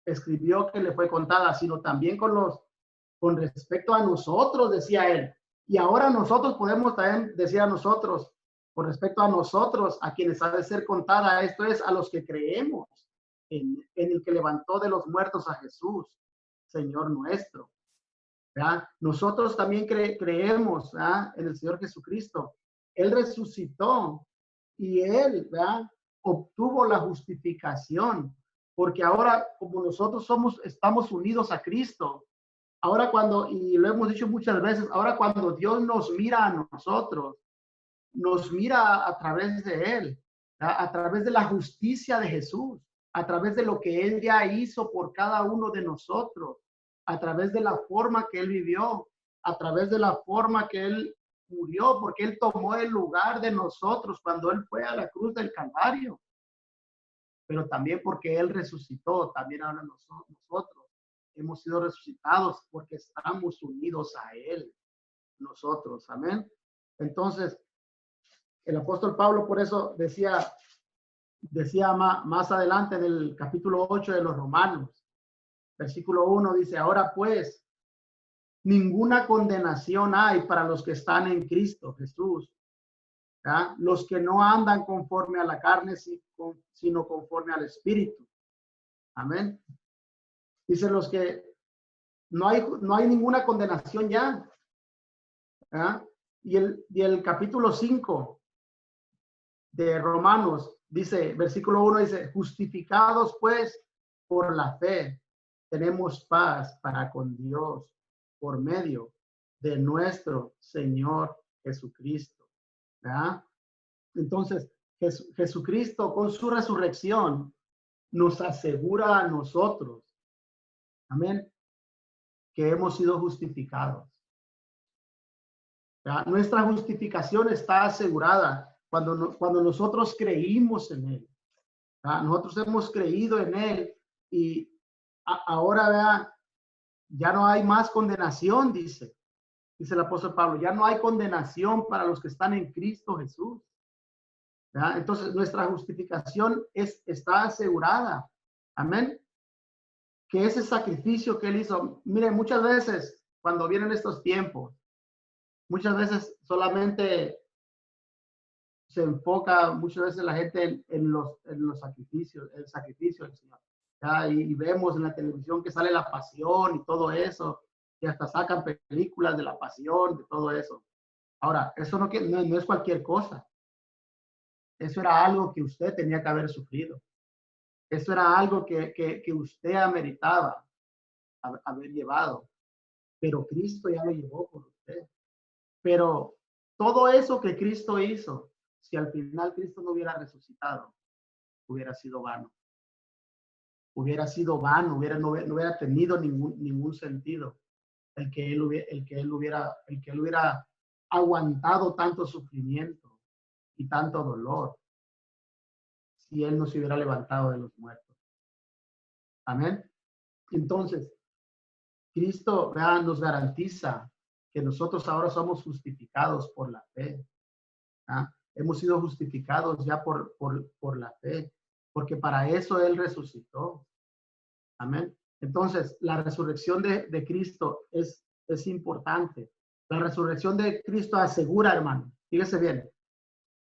escribió que le fue contada, sino también con respecto a nosotros, decía él. Y ahora nosotros podemos también decir a nosotros, con respecto a nosotros, a quienes ha de ser contada, esto es, a los que creemos en el que levantó de los muertos a Jesús, Señor nuestro. ¿Verdad? Nosotros también creemos, ¿verdad?, en el Señor Jesucristo. Él resucitó y él, ¿verdad?, obtuvo la justificación, porque ahora como nosotros estamos unidos a Cristo, ahora cuando, y lo hemos dicho muchas veces, ahora cuando Dios nos mira a nosotros, nos mira a través de él, ¿verdad?, a través de la justicia de Jesús, a través de lo que él ya hizo por cada uno de nosotros, a través de la forma que él vivió, a través de la forma que él murió, porque él tomó el lugar de nosotros cuando él fue a la cruz del Calvario, pero también porque él resucitó, también ahora nosotros hemos sido resucitados porque estamos unidos a él, nosotros, amén. Entonces, el apóstol Pablo por eso decía más adelante en el capítulo 8 de los Romanos, versículo 1, dice, ahora pues, ninguna condenación hay para los que están en Cristo Jesús, ¿verdad?, los que no andan conforme a la carne, sino conforme al Espíritu. Amén. Dice los que no hay ninguna condenación ya, ¿verdad? Y el capítulo 5 de Romanos dice, versículo 1 dice, justificados pues por la fe, tenemos paz para con Dios por medio de nuestro Señor Jesucristo, ¿verdad? Entonces, Jesucristo con su resurrección nos asegura a nosotros, amén, que hemos sido justificados. ¿Verdad? Nuestra justificación está asegurada cuando nosotros creímos en él, ¿verdad? Nosotros hemos creído en él y ahora, ¿verdad?, ya no hay más condenación, dice el apóstol Pablo, ya no hay condenación para los que están en Cristo Jesús, ¿verdad? Entonces nuestra justificación está asegurada, amén, que ese sacrificio que él hizo, mire, muchas veces cuando vienen estos tiempos, muchas veces solamente se enfoca, muchas veces la gente en los sacrificios, el sacrificio del Señor, ¿ya? Y vemos en la televisión que sale la pasión y todo eso, y hasta sacan películas de la pasión, de todo eso. Ahora, eso no es cualquier cosa. Eso era algo que usted tenía que haber sufrido. Eso era algo que usted ameritaba haber llevado. Pero Cristo ya lo llevó por usted. Pero todo eso que Cristo hizo, si al final Cristo no hubiera resucitado, hubiera sido vano. Hubiera sido vano, no hubiera tenido ningún sentido el que él hubiera aguantado tanto sufrimiento y tanto dolor si él no se hubiera levantado de los muertos. Amén. Entonces, Cristo, vean, nos garantiza que nosotros ahora somos justificados por la fe. ¿Ah? Hemos sido justificados ya por la fe, porque para eso él resucitó. Amén. Entonces, la resurrección de Cristo es importante. La resurrección de Cristo asegura, hermano, fíjese bien,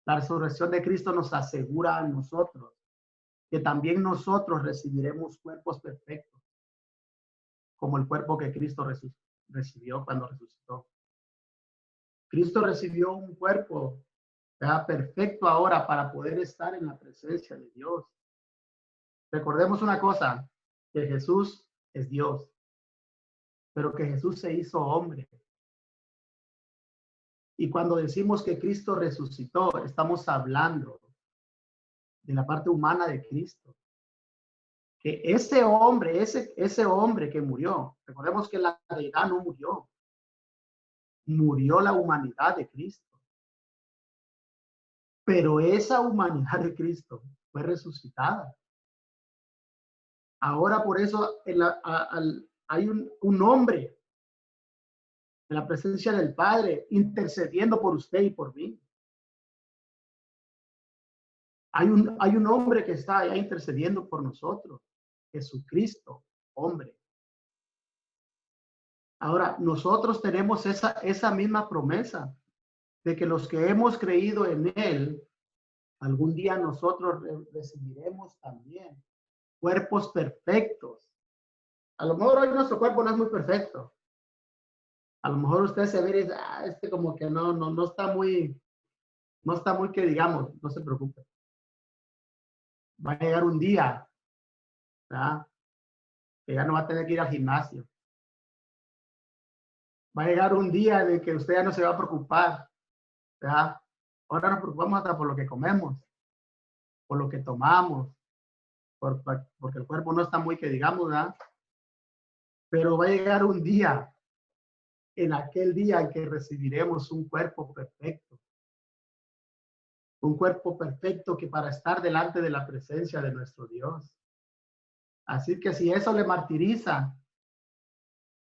la resurrección de Cristo nos asegura a nosotros que también nosotros recibiremos cuerpos perfectos, como el cuerpo que Cristo recibió cuando resucitó. Cristo recibió un cuerpo, ¿verdad?, perfecto ahora para poder estar en la presencia de Dios. Recordemos una cosa, que Jesús es Dios, pero que Jesús se hizo hombre. Y cuando decimos que Cristo resucitó, estamos hablando de la parte humana de Cristo. Que ese hombre que murió, recordemos que la deidad no murió, murió la humanidad de Cristo. Pero esa humanidad de Cristo fue resucitada. Ahora por eso hay un hombre en la presencia del Padre intercediendo por usted y por mí. Hay un hombre que está allá intercediendo por nosotros, Jesucristo, hombre. Ahora, nosotros tenemos esa misma promesa de que los que hemos creído en él, algún día nosotros recibiremos también cuerpos perfectos. A lo mejor hoy nuestro cuerpo no es muy perfecto. A lo mejor usted se ve y dice, como que no está muy no está muy que digamos, no se preocupe. Va a llegar un día, ¿verdad?, que ya no va a tener que ir al gimnasio. Va a llegar un día en el que usted ya no se va a preocupar, ¿verdad? Ahora nos preocupamos hasta por lo que comemos, por lo que tomamos, porque el cuerpo no está muy que digamos, ¿verdad? Pero va a llegar un día, en aquel día en que recibiremos un cuerpo perfecto. Un cuerpo perfecto que para estar delante de la presencia de nuestro Dios. Así que si eso le martiriza,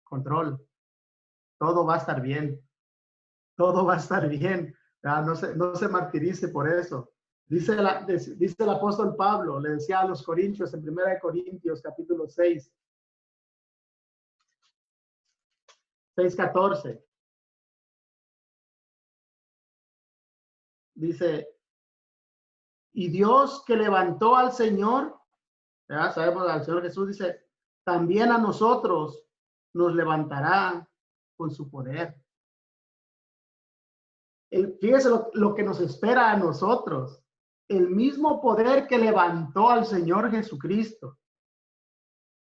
control, todo va a estar bien. Todo va a estar bien. No se martirice por eso. Dice el apóstol Pablo, le decía a los corintios en 1 Corintios capítulo 6, 6:14. Dice, y Dios que levantó al Señor, ¿verdad? Sabemos al Señor Jesús, dice, también a nosotros nos levantará con su poder. Fíjese lo que nos espera a nosotros. El mismo poder que levantó al Señor Jesucristo.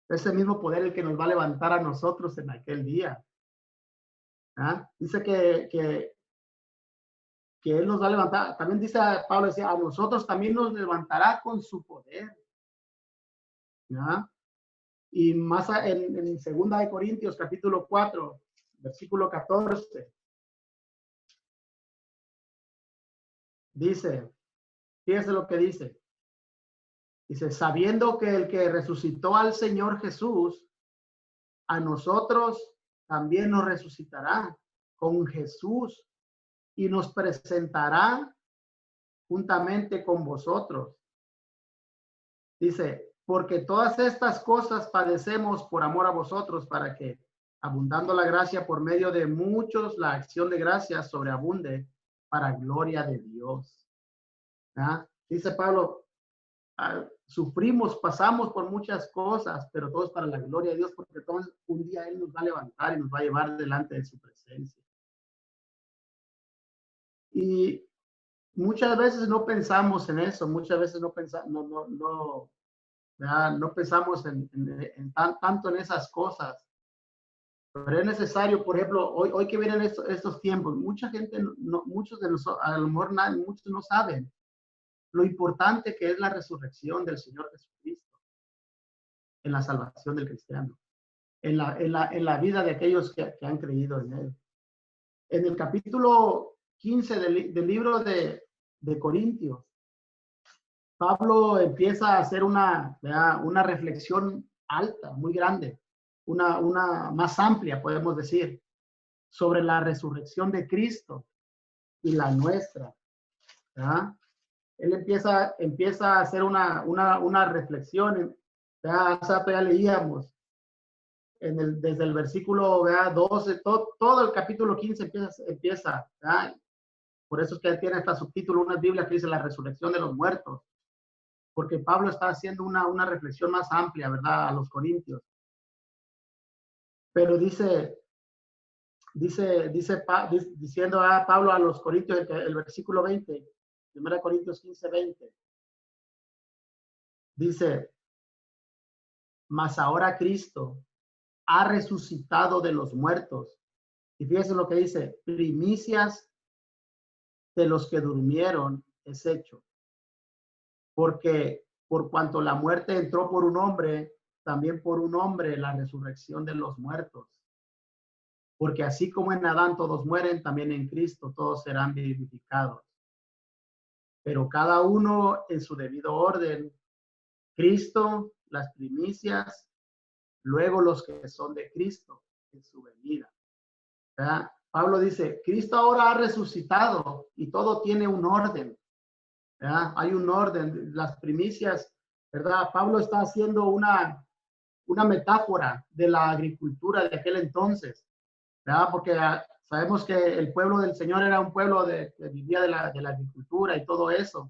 Ese mismo poder el que nos va a levantar a nosotros en aquel día. ¿Ah? Dice que Él nos va a levantar. También dice Pablo, decía, a nosotros también nos levantará con su poder. ¿Ah? Y más en 2 de Corintios capítulo 4, versículo 14. Dice, fíjese lo que dice. Dice, sabiendo que el que resucitó al Señor Jesús, a nosotros también nos resucitará con Jesús y nos presentará juntamente con vosotros. Dice, porque todas estas cosas padecemos por amor a vosotros, para que, abundando la gracia por medio de muchos, la acción de gracias sobreabunde para gloria de Dios. ¿Ah? Dice Pablo, sufrimos, pasamos por muchas cosas, pero todo es para la gloria de Dios, porque todo un día Él nos va a levantar y nos va a llevar delante de su presencia. Y muchas veces no pensamos en eso, muchas veces no pensamos, no pensamos tanto en esas cosas. Pero es necesario, por ejemplo, hoy que vienen estos tiempos, mucha gente, muchos de nosotros, a lo mejor muchos no saben lo importante que es la resurrección del Señor Jesucristo en la salvación del cristiano, en la vida de aquellos que han creído en Él. En el capítulo 15 del libro de Corintios, Pablo empieza a hacer una reflexión alta, muy grande, una más amplia, podemos decir, sobre la resurrección de Cristo y la nuestra. ¿Verdad? Él empieza a hacer una reflexión. Ya leíamos desde el versículo 12, todo el capítulo 15 empieza. Por eso es que tiene hasta subtítulo una Biblia que dice la resurrección de los muertos, porque Pablo está haciendo una reflexión más amplia, ¿verdad?, a los corintios. Pero diciendo a Pablo a los corintios, el versículo 20, 1 Corintios 15, 20, dice, mas ahora Cristo ha resucitado de los muertos. Y fíjense lo que dice, primicias de los que durmieron es hecho. Porque por cuanto la muerte entró por un hombre, también por un hombre la resurrección de los muertos. Porque así como en Adán todos mueren, también en Cristo todos serán vivificados. Pero cada uno en su debido orden. Cristo, las primicias, luego los que son de Cristo en su venida. ¿Verdad? Pablo dice, Cristo ahora ha resucitado y todo tiene un orden. ¿Verdad? Hay un orden, las primicias, ¿verdad? Pablo está haciendo una metáfora de la agricultura de aquel entonces, ¿verdad? Porque sabemos que el pueblo del Señor era un pueblo que vivía de la agricultura y todo eso.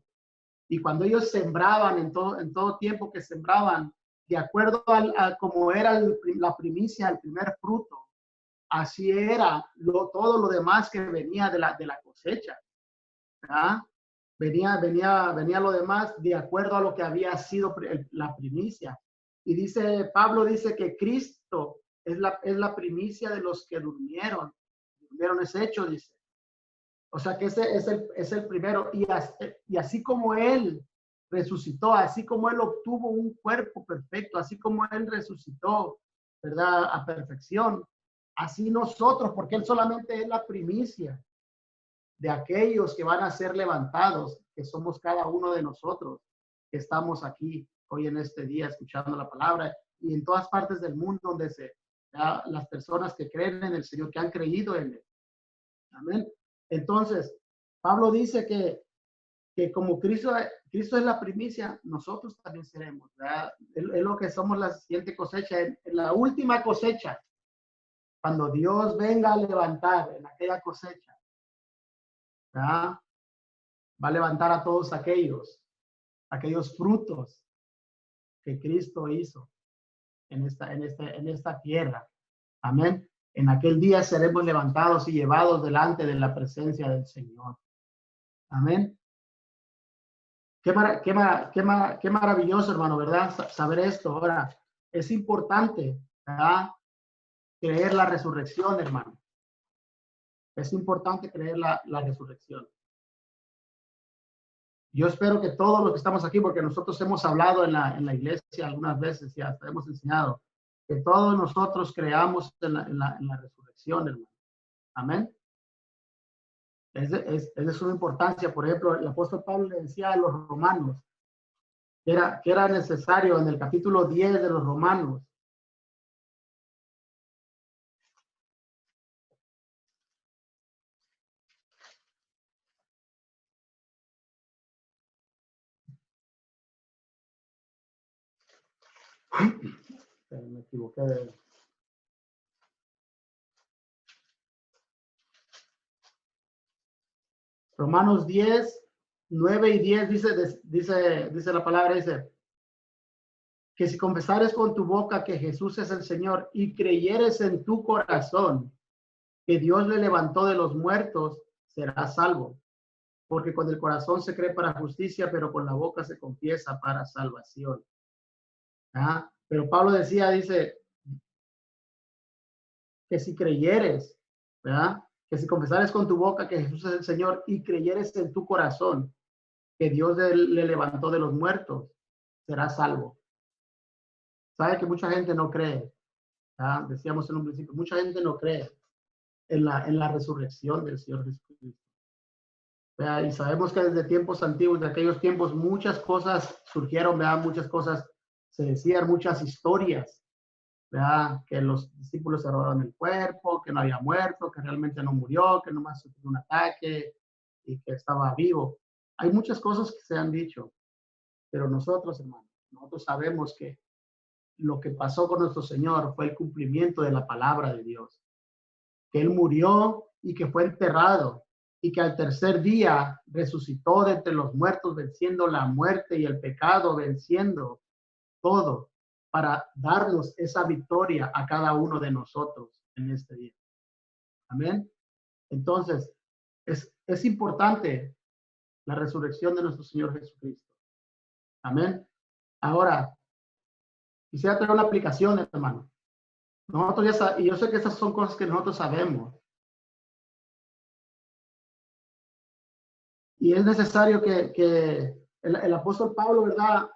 Y cuando ellos sembraban, en todo tiempo que sembraban, de acuerdo a como era la primicia, el primer fruto, así era todo lo demás que venía de la cosecha. ¿verdad? Venía lo demás de acuerdo a lo que había sido la primicia. Y Pablo dice que Cristo es la primicia de los que durmieron. Durmieron es hecho, dice. O sea que ese es el primero. Y así como Él resucitó, así como Él obtuvo un cuerpo perfecto, así como Él resucitó, ¿verdad? A perfección. Así nosotros, porque Él solamente es la primicia de aquellos que van a ser levantados, que somos cada uno de nosotros, que estamos aquí hoy en este día escuchando la palabra y en todas partes del mundo donde las personas que creen en el Señor, que han creído en Él. Amén. Entonces, Pablo dice que como Cristo es la primicia, nosotros también seremos, ¿verdad? Es lo que somos la siguiente cosecha, en la última cosecha, cuando Dios venga a levantar en aquella cosecha, ¿verdad? Va a levantar a todos aquellos frutos que Cristo hizo en esta tierra. Amén. En aquel día seremos levantados y llevados delante de la presencia del Señor. Amén. Qué maravilloso, hermano, ¿verdad? Saber esto. Ahora, es importante, ¿verdad? Creer la resurrección, hermano. Es importante creer la resurrección. Yo espero que todos los que estamos aquí, porque nosotros hemos hablado en la iglesia algunas veces y hasta hemos enseñado, que todos nosotros creamos en la resurrección, hermano. Amén. Es de suma importancia. Por ejemplo, el apóstol Pablo le decía a los romanos que era necesario en el capítulo 10 de los Romanos. Me equivoqué. Romanos 10, 9 y 10 dice la palabra, dice que si confesares con tu boca que Jesús es el Señor y creyeres en tu corazón que Dios le levantó de los muertos, serás salvo. Porque con el corazón se cree para justicia, pero con la boca se confiesa para salvación. ¿Ah? Pero Pablo dice, que si creyeres, ¿verdad? Que si confesares con tu boca que Jesús es el Señor y creyeres en tu corazón que Dios le levantó de los muertos, serás salvo. Sabe que mucha gente no cree, ¿verdad? Decíamos en un principio, mucha gente no cree en la resurrección del Señor Jesucristo. ¿Verdad? Y sabemos que desde tiempos antiguos, de aquellos tiempos, muchas cosas surgieron, ¿verdad? Muchas cosas se decían, muchas historias, ¿verdad? Que los discípulos se robaron el cuerpo, que no había muerto, que realmente no murió, que nomás sufrió un ataque y que estaba vivo. Hay muchas cosas que se han dicho, pero nosotros, hermanos, nosotros sabemos que lo que pasó con nuestro Señor fue el cumplimiento de la palabra de Dios, que Él murió y que fue enterrado y que al tercer día resucitó de entre los muertos, venciendo la muerte y el pecado, venciendo todo para darnos esa victoria a cada uno de nosotros en este día. Amén. Entonces, es importante la resurrección de nuestro Señor Jesucristo. Amén. Ahora, quisiera traer una aplicación, hermano. Nosotros y yo sé que esas son cosas que nosotros sabemos. Y es necesario que el apóstol Pablo, ¿verdad?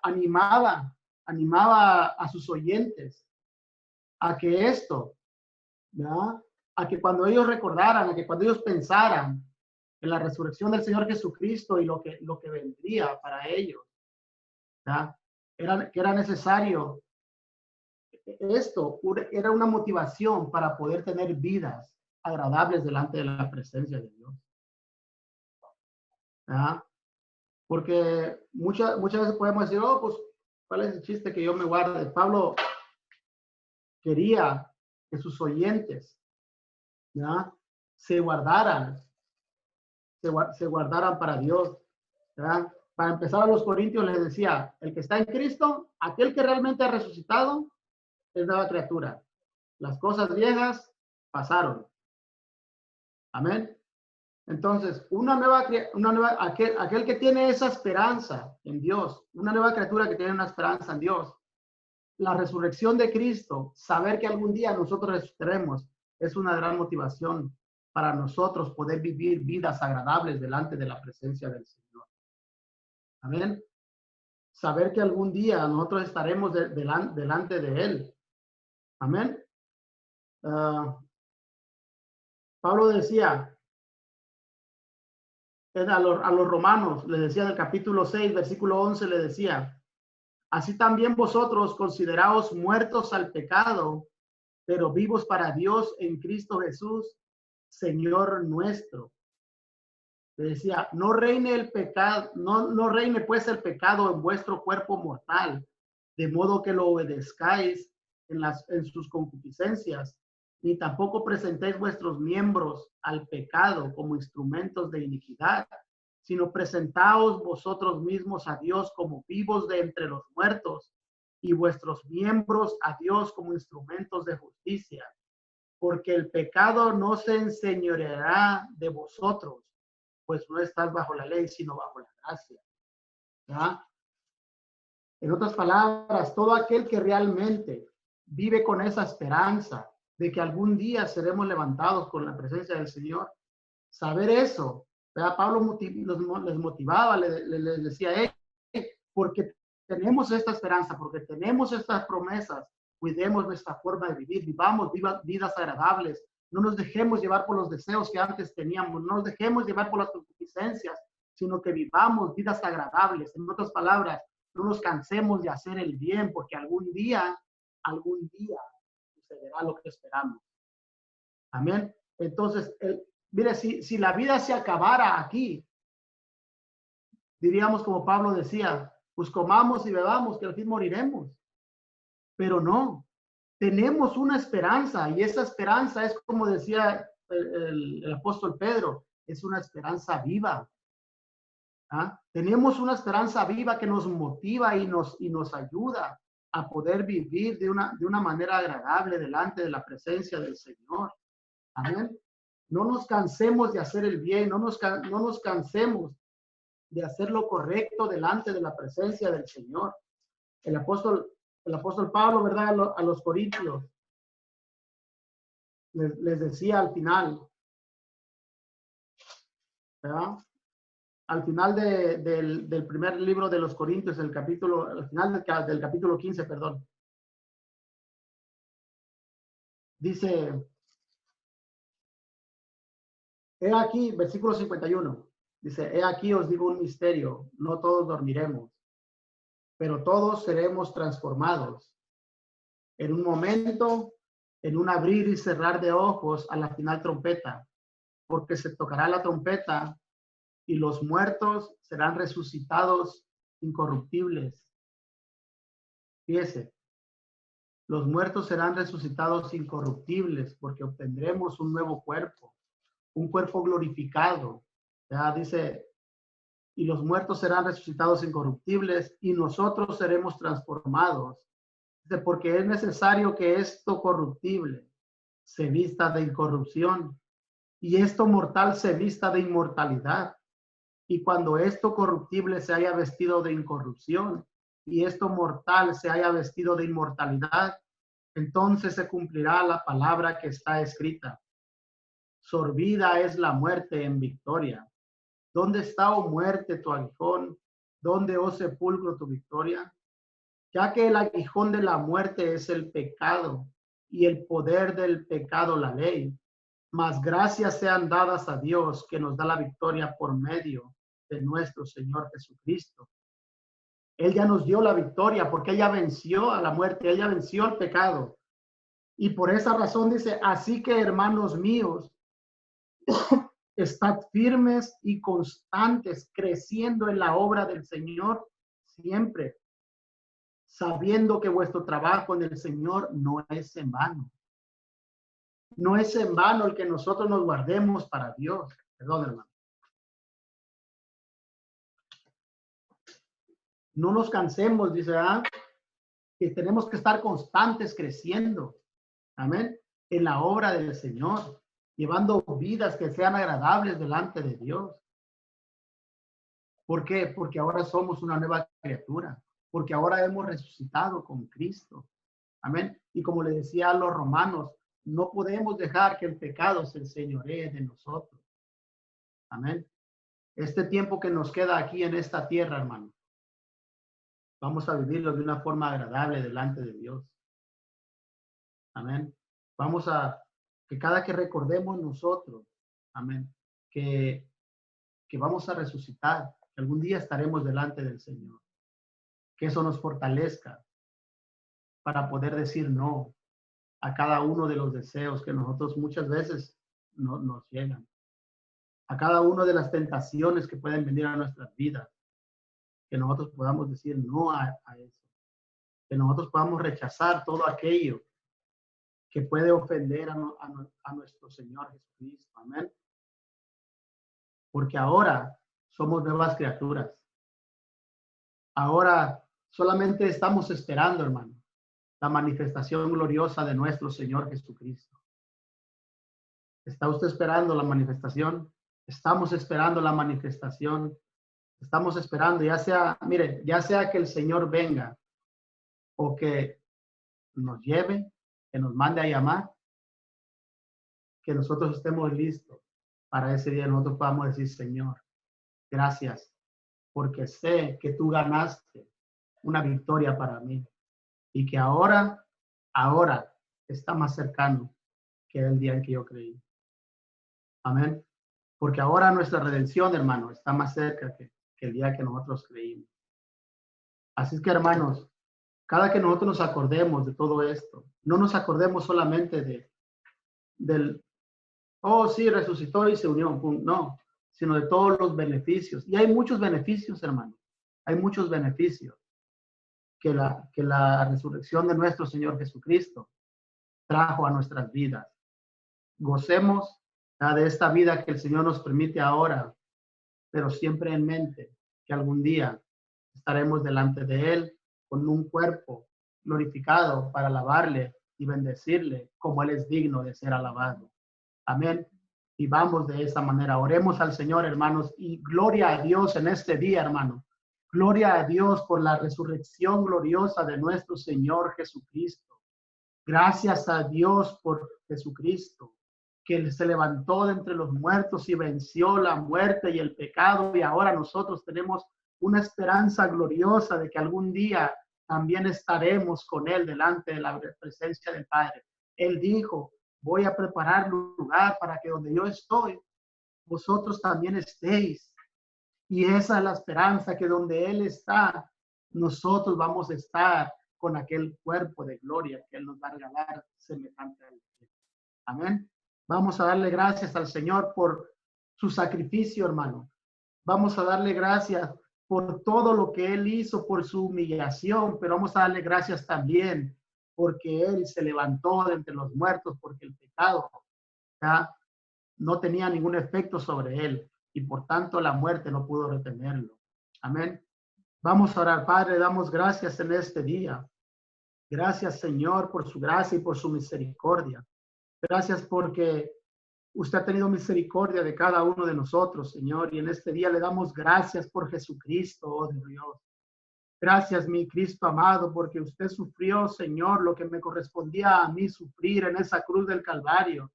Animaba a sus oyentes a que esto, ¿verdad? A que cuando ellos recordaran, a que cuando ellos pensaran en la resurrección del Señor Jesucristo y lo que vendría para ellos, ¿verdad? Que era necesario esto, era una motivación para poder tener vidas agradables delante de la presencia de Dios. ¿Verdad? Porque muchas veces podemos decir, oh, pues, ¿cuál es el chiste que yo me guarde? Pablo quería que sus oyentes, ¿verdad? Se guardaran para Dios, ¿verdad? Para empezar, a los corintios les decía, el que está en Cristo, aquel que realmente ha resucitado, es nueva criatura. Las cosas viejas pasaron. Amén. Entonces, aquel que tiene esa esperanza en Dios, una nueva criatura que tiene una esperanza en Dios, la resurrección de Cristo, saber que algún día nosotros resucitaremos, es una gran motivación para nosotros poder vivir vidas agradables delante de la presencia del Señor. Amén. Saber que algún día nosotros estaremos delante de Él. Amén. Pablo decía a los romanos, les decía en el capítulo 6, versículo 11, le decía, así también vosotros consideraos muertos al pecado, pero vivos para Dios en Cristo Jesús, Señor nuestro. Le decía, no reine el pecado, no reine pues el pecado en vuestro cuerpo mortal, de modo que lo obedezcáis en sus concupiscencias, ni tampoco presentéis vuestros miembros al pecado como instrumentos de iniquidad, sino presentaos vosotros mismos a Dios como vivos de entre los muertos, y vuestros miembros a Dios como instrumentos de justicia, porque el pecado no se enseñoreará de vosotros, pues no estás bajo la ley, sino bajo la gracia. ¿Ya? En otras palabras, todo aquel que realmente vive con esa esperanza de que algún día seremos levantados con la presencia del Señor, saber eso, ¿verdad? Pablo les motivaba, les decía, porque tenemos esta esperanza, porque tenemos estas promesas, cuidemos nuestra forma de vivir, vivamos vidas agradables, no nos dejemos llevar por los deseos que antes teníamos, no nos dejemos llevar por las concupiscencias, sino que vivamos vidas agradables. En otras palabras, no nos cansemos de hacer el bien, porque algún día sucederá lo que esperamos. Amén. Entonces, mire, si la vida se acabara aquí, diríamos como Pablo decía, pues comamos y bebamos, que al fin moriremos. Pero no, tenemos una esperanza, y esa esperanza es como decía el apóstol Pedro, es una esperanza viva. ¿Ah? Tenemos una esperanza viva que nos motiva y nos ayuda a poder vivir de una manera agradable delante de la presencia del Señor. Amén. No nos cansemos de hacer el bien, no nos cansemos de hacer lo correcto delante de la presencia del Señor. El apóstol Pablo, ¿verdad? A los corintios les decía al final, ¿verdad? Al final del primer libro de los Corintios, al final del capítulo 15, perdón. Dice, he aquí, versículo 51, dice, he aquí os digo un misterio, no todos dormiremos, pero todos seremos transformados. En un momento, en un abrir y cerrar de ojos, a la final trompeta, porque se tocará la trompeta y los muertos serán resucitados incorruptibles. Fíjese, los muertos serán resucitados incorruptibles porque obtendremos un nuevo cuerpo, un cuerpo glorificado. Ya dice, y los muertos serán resucitados incorruptibles y nosotros seremos transformados. Dice, porque es necesario que esto corruptible se vista de incorrupción y esto mortal se vista de inmortalidad. Y cuando esto corruptible se haya vestido de incorrupción y esto mortal se haya vestido de inmortalidad, entonces se cumplirá la palabra que está escrita. Sorbida es la muerte en victoria. ¿Dónde está, oh muerte, tu aguijón? ¿Dónde, oh sepulcro, tu victoria? Ya que el aguijón de la muerte es el pecado y el poder del pecado la ley. Mas gracias sean dadas a Dios que nos da la victoria por medio de nuestro Señor Jesucristo. Él ya nos dio la victoria porque ella venció a la muerte, ella venció al pecado. Y por esa razón dice, así que hermanos míos, estad firmes y constantes, creciendo en la obra del Señor siempre, sabiendo que vuestro trabajo en el Señor no es en vano. No es en vano el que nosotros nos guardemos para Dios. Perdón, hermano. No nos cansemos, dice, que tenemos que estar constantes creciendo. Amén. En la obra del Señor. llevando vidas que sean agradables delante de Dios. ¿Por qué? Porque ahora somos una nueva criatura, porque ahora hemos resucitado con Cristo. Amén. Y como le decía a los romanos, no podemos dejar que el pecado se enseñoree de nosotros. Amén. Este tiempo que nos queda aquí en esta tierra, hermano, vamos a vivirlo de una forma agradable delante de Dios. Amén. Vamos a, que cada que recordemos nosotros, amén, que vamos a resucitar, que algún día estaremos delante del Señor. Que eso nos fortalezca para poder decir no a cada uno de los deseos que nosotros muchas veces nos llegan. A cada una de las tentaciones que pueden venir a nuestras vidas. Que nosotros podamos decir no a eso. Que nosotros podamos rechazar todo aquello que puede ofender a nuestro Señor Jesucristo. Amén. Porque ahora somos nuevas criaturas. Ahora solamente estamos esperando, hermano, la manifestación gloriosa de nuestro Señor Jesucristo. ¿Está usted esperando la manifestación? Estamos esperando la manifestación. Estamos esperando, ya sea, mire, ya sea que el Señor venga o que nos lleve, que nos mande a llamar, que nosotros estemos listos para ese día. Nosotros podamos decir, Señor, gracias, porque sé que tú ganaste una victoria para mí y que ahora está más cercano que el día en que yo creí. Amén. Porque ahora nuestra redención, hermano, está más cerca que el día que nosotros creímos. Así es que, hermanos, cada que nosotros nos acordemos de todo esto, no nos acordemos solamente del, oh, sí, resucitó y se unió, no, sino de todos los beneficios. Y hay muchos beneficios, hermano. Hay muchos beneficios que la resurrección de nuestro Señor Jesucristo trajo a nuestras vidas. Gocemos de esta vida que el Señor nos permite ahora, pero siempre en mente que algún día estaremos delante de Él con un cuerpo glorificado para alabarle y bendecirle como Él es digno de ser alabado. Amén. Y vamos de esa manera. Oremos al Señor, hermanos, y gloria a Dios en este día, hermano. Gloria a Dios por la resurrección gloriosa de nuestro Señor Jesucristo. Gracias a Dios por Jesucristo, que se levantó de entre los muertos y venció la muerte y el pecado. Y ahora nosotros tenemos una esperanza gloriosa de que algún día también estaremos con Él delante de la presencia del Padre. Él dijo, voy a preparar un lugar para que donde yo estoy, vosotros también estéis. Y esa es la esperanza, que donde Él está, nosotros vamos a estar con aquel cuerpo de gloria que Él nos va a regalar semejante a Él. Amén. Vamos a darle gracias al Señor por su sacrificio, hermano. Vamos a darle gracias por todo lo que Él hizo, por su humillación, pero vamos a darle gracias también porque Él se levantó de entre los muertos, porque el pecado ya no tenía ningún efecto sobre Él y por tanto la muerte no pudo retenerlo. Amén. Vamos a orar. Padre, damos gracias en este día. Gracias, Señor, por su gracia y por su misericordia. Gracias porque usted ha tenido misericordia de cada uno de nosotros, Señor, y en este día le damos gracias por Jesucristo, oh Dios. Gracias, mi Cristo amado, porque usted sufrió, Señor, lo que me correspondía a mí sufrir en esa cruz del Calvario.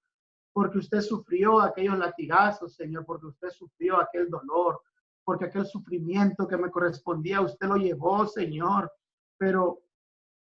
Porque usted sufrió aquellos latigazos, Señor, porque usted sufrió aquel dolor, porque aquel sufrimiento que me correspondía, usted lo llevó, Señor. Pero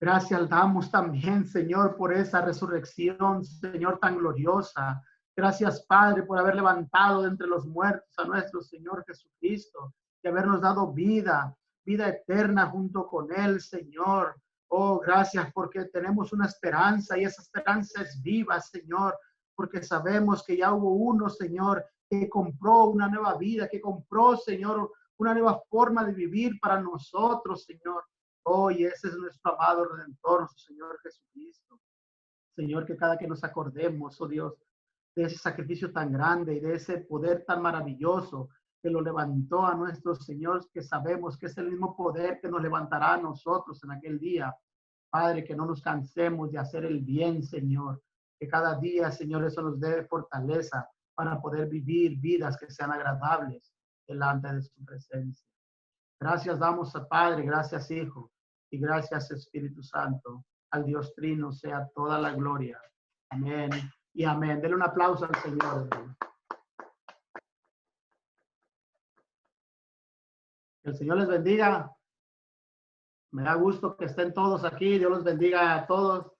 gracias damos también, Señor, por esa resurrección, Señor, tan gloriosa. Gracias, Padre, por haber levantado de entre los muertos a nuestro Señor Jesucristo y habernos dado vida eterna junto con Él, Señor. Oh, gracias porque tenemos una esperanza y esa esperanza es viva, Señor, porque sabemos que ya hubo uno, Señor, que compró una nueva vida, que compró, Señor, una nueva forma de vivir para nosotros, Señor. Oh, y ese es nuestro amado Redentor, nuestro Señor Jesucristo. Señor, que cada que nos acordemos, oh Dios, de ese sacrificio tan grande y de ese poder tan maravilloso que lo levantó a nuestro Señor, que sabemos que es el mismo poder que nos levantará a nosotros en aquel día. Padre, que no nos cansemos de hacer el bien, Señor. Que cada día, Señor, eso nos dé fortaleza para poder vivir vidas que sean agradables delante de su presencia. Gracias damos a Padre, gracias Hijo y gracias Espíritu Santo. Al Dios Trino sea toda la gloria. Amén y amén. Denle un aplauso al Señor. Que el Señor les bendiga. Me da gusto que estén todos aquí. Dios los bendiga a todos.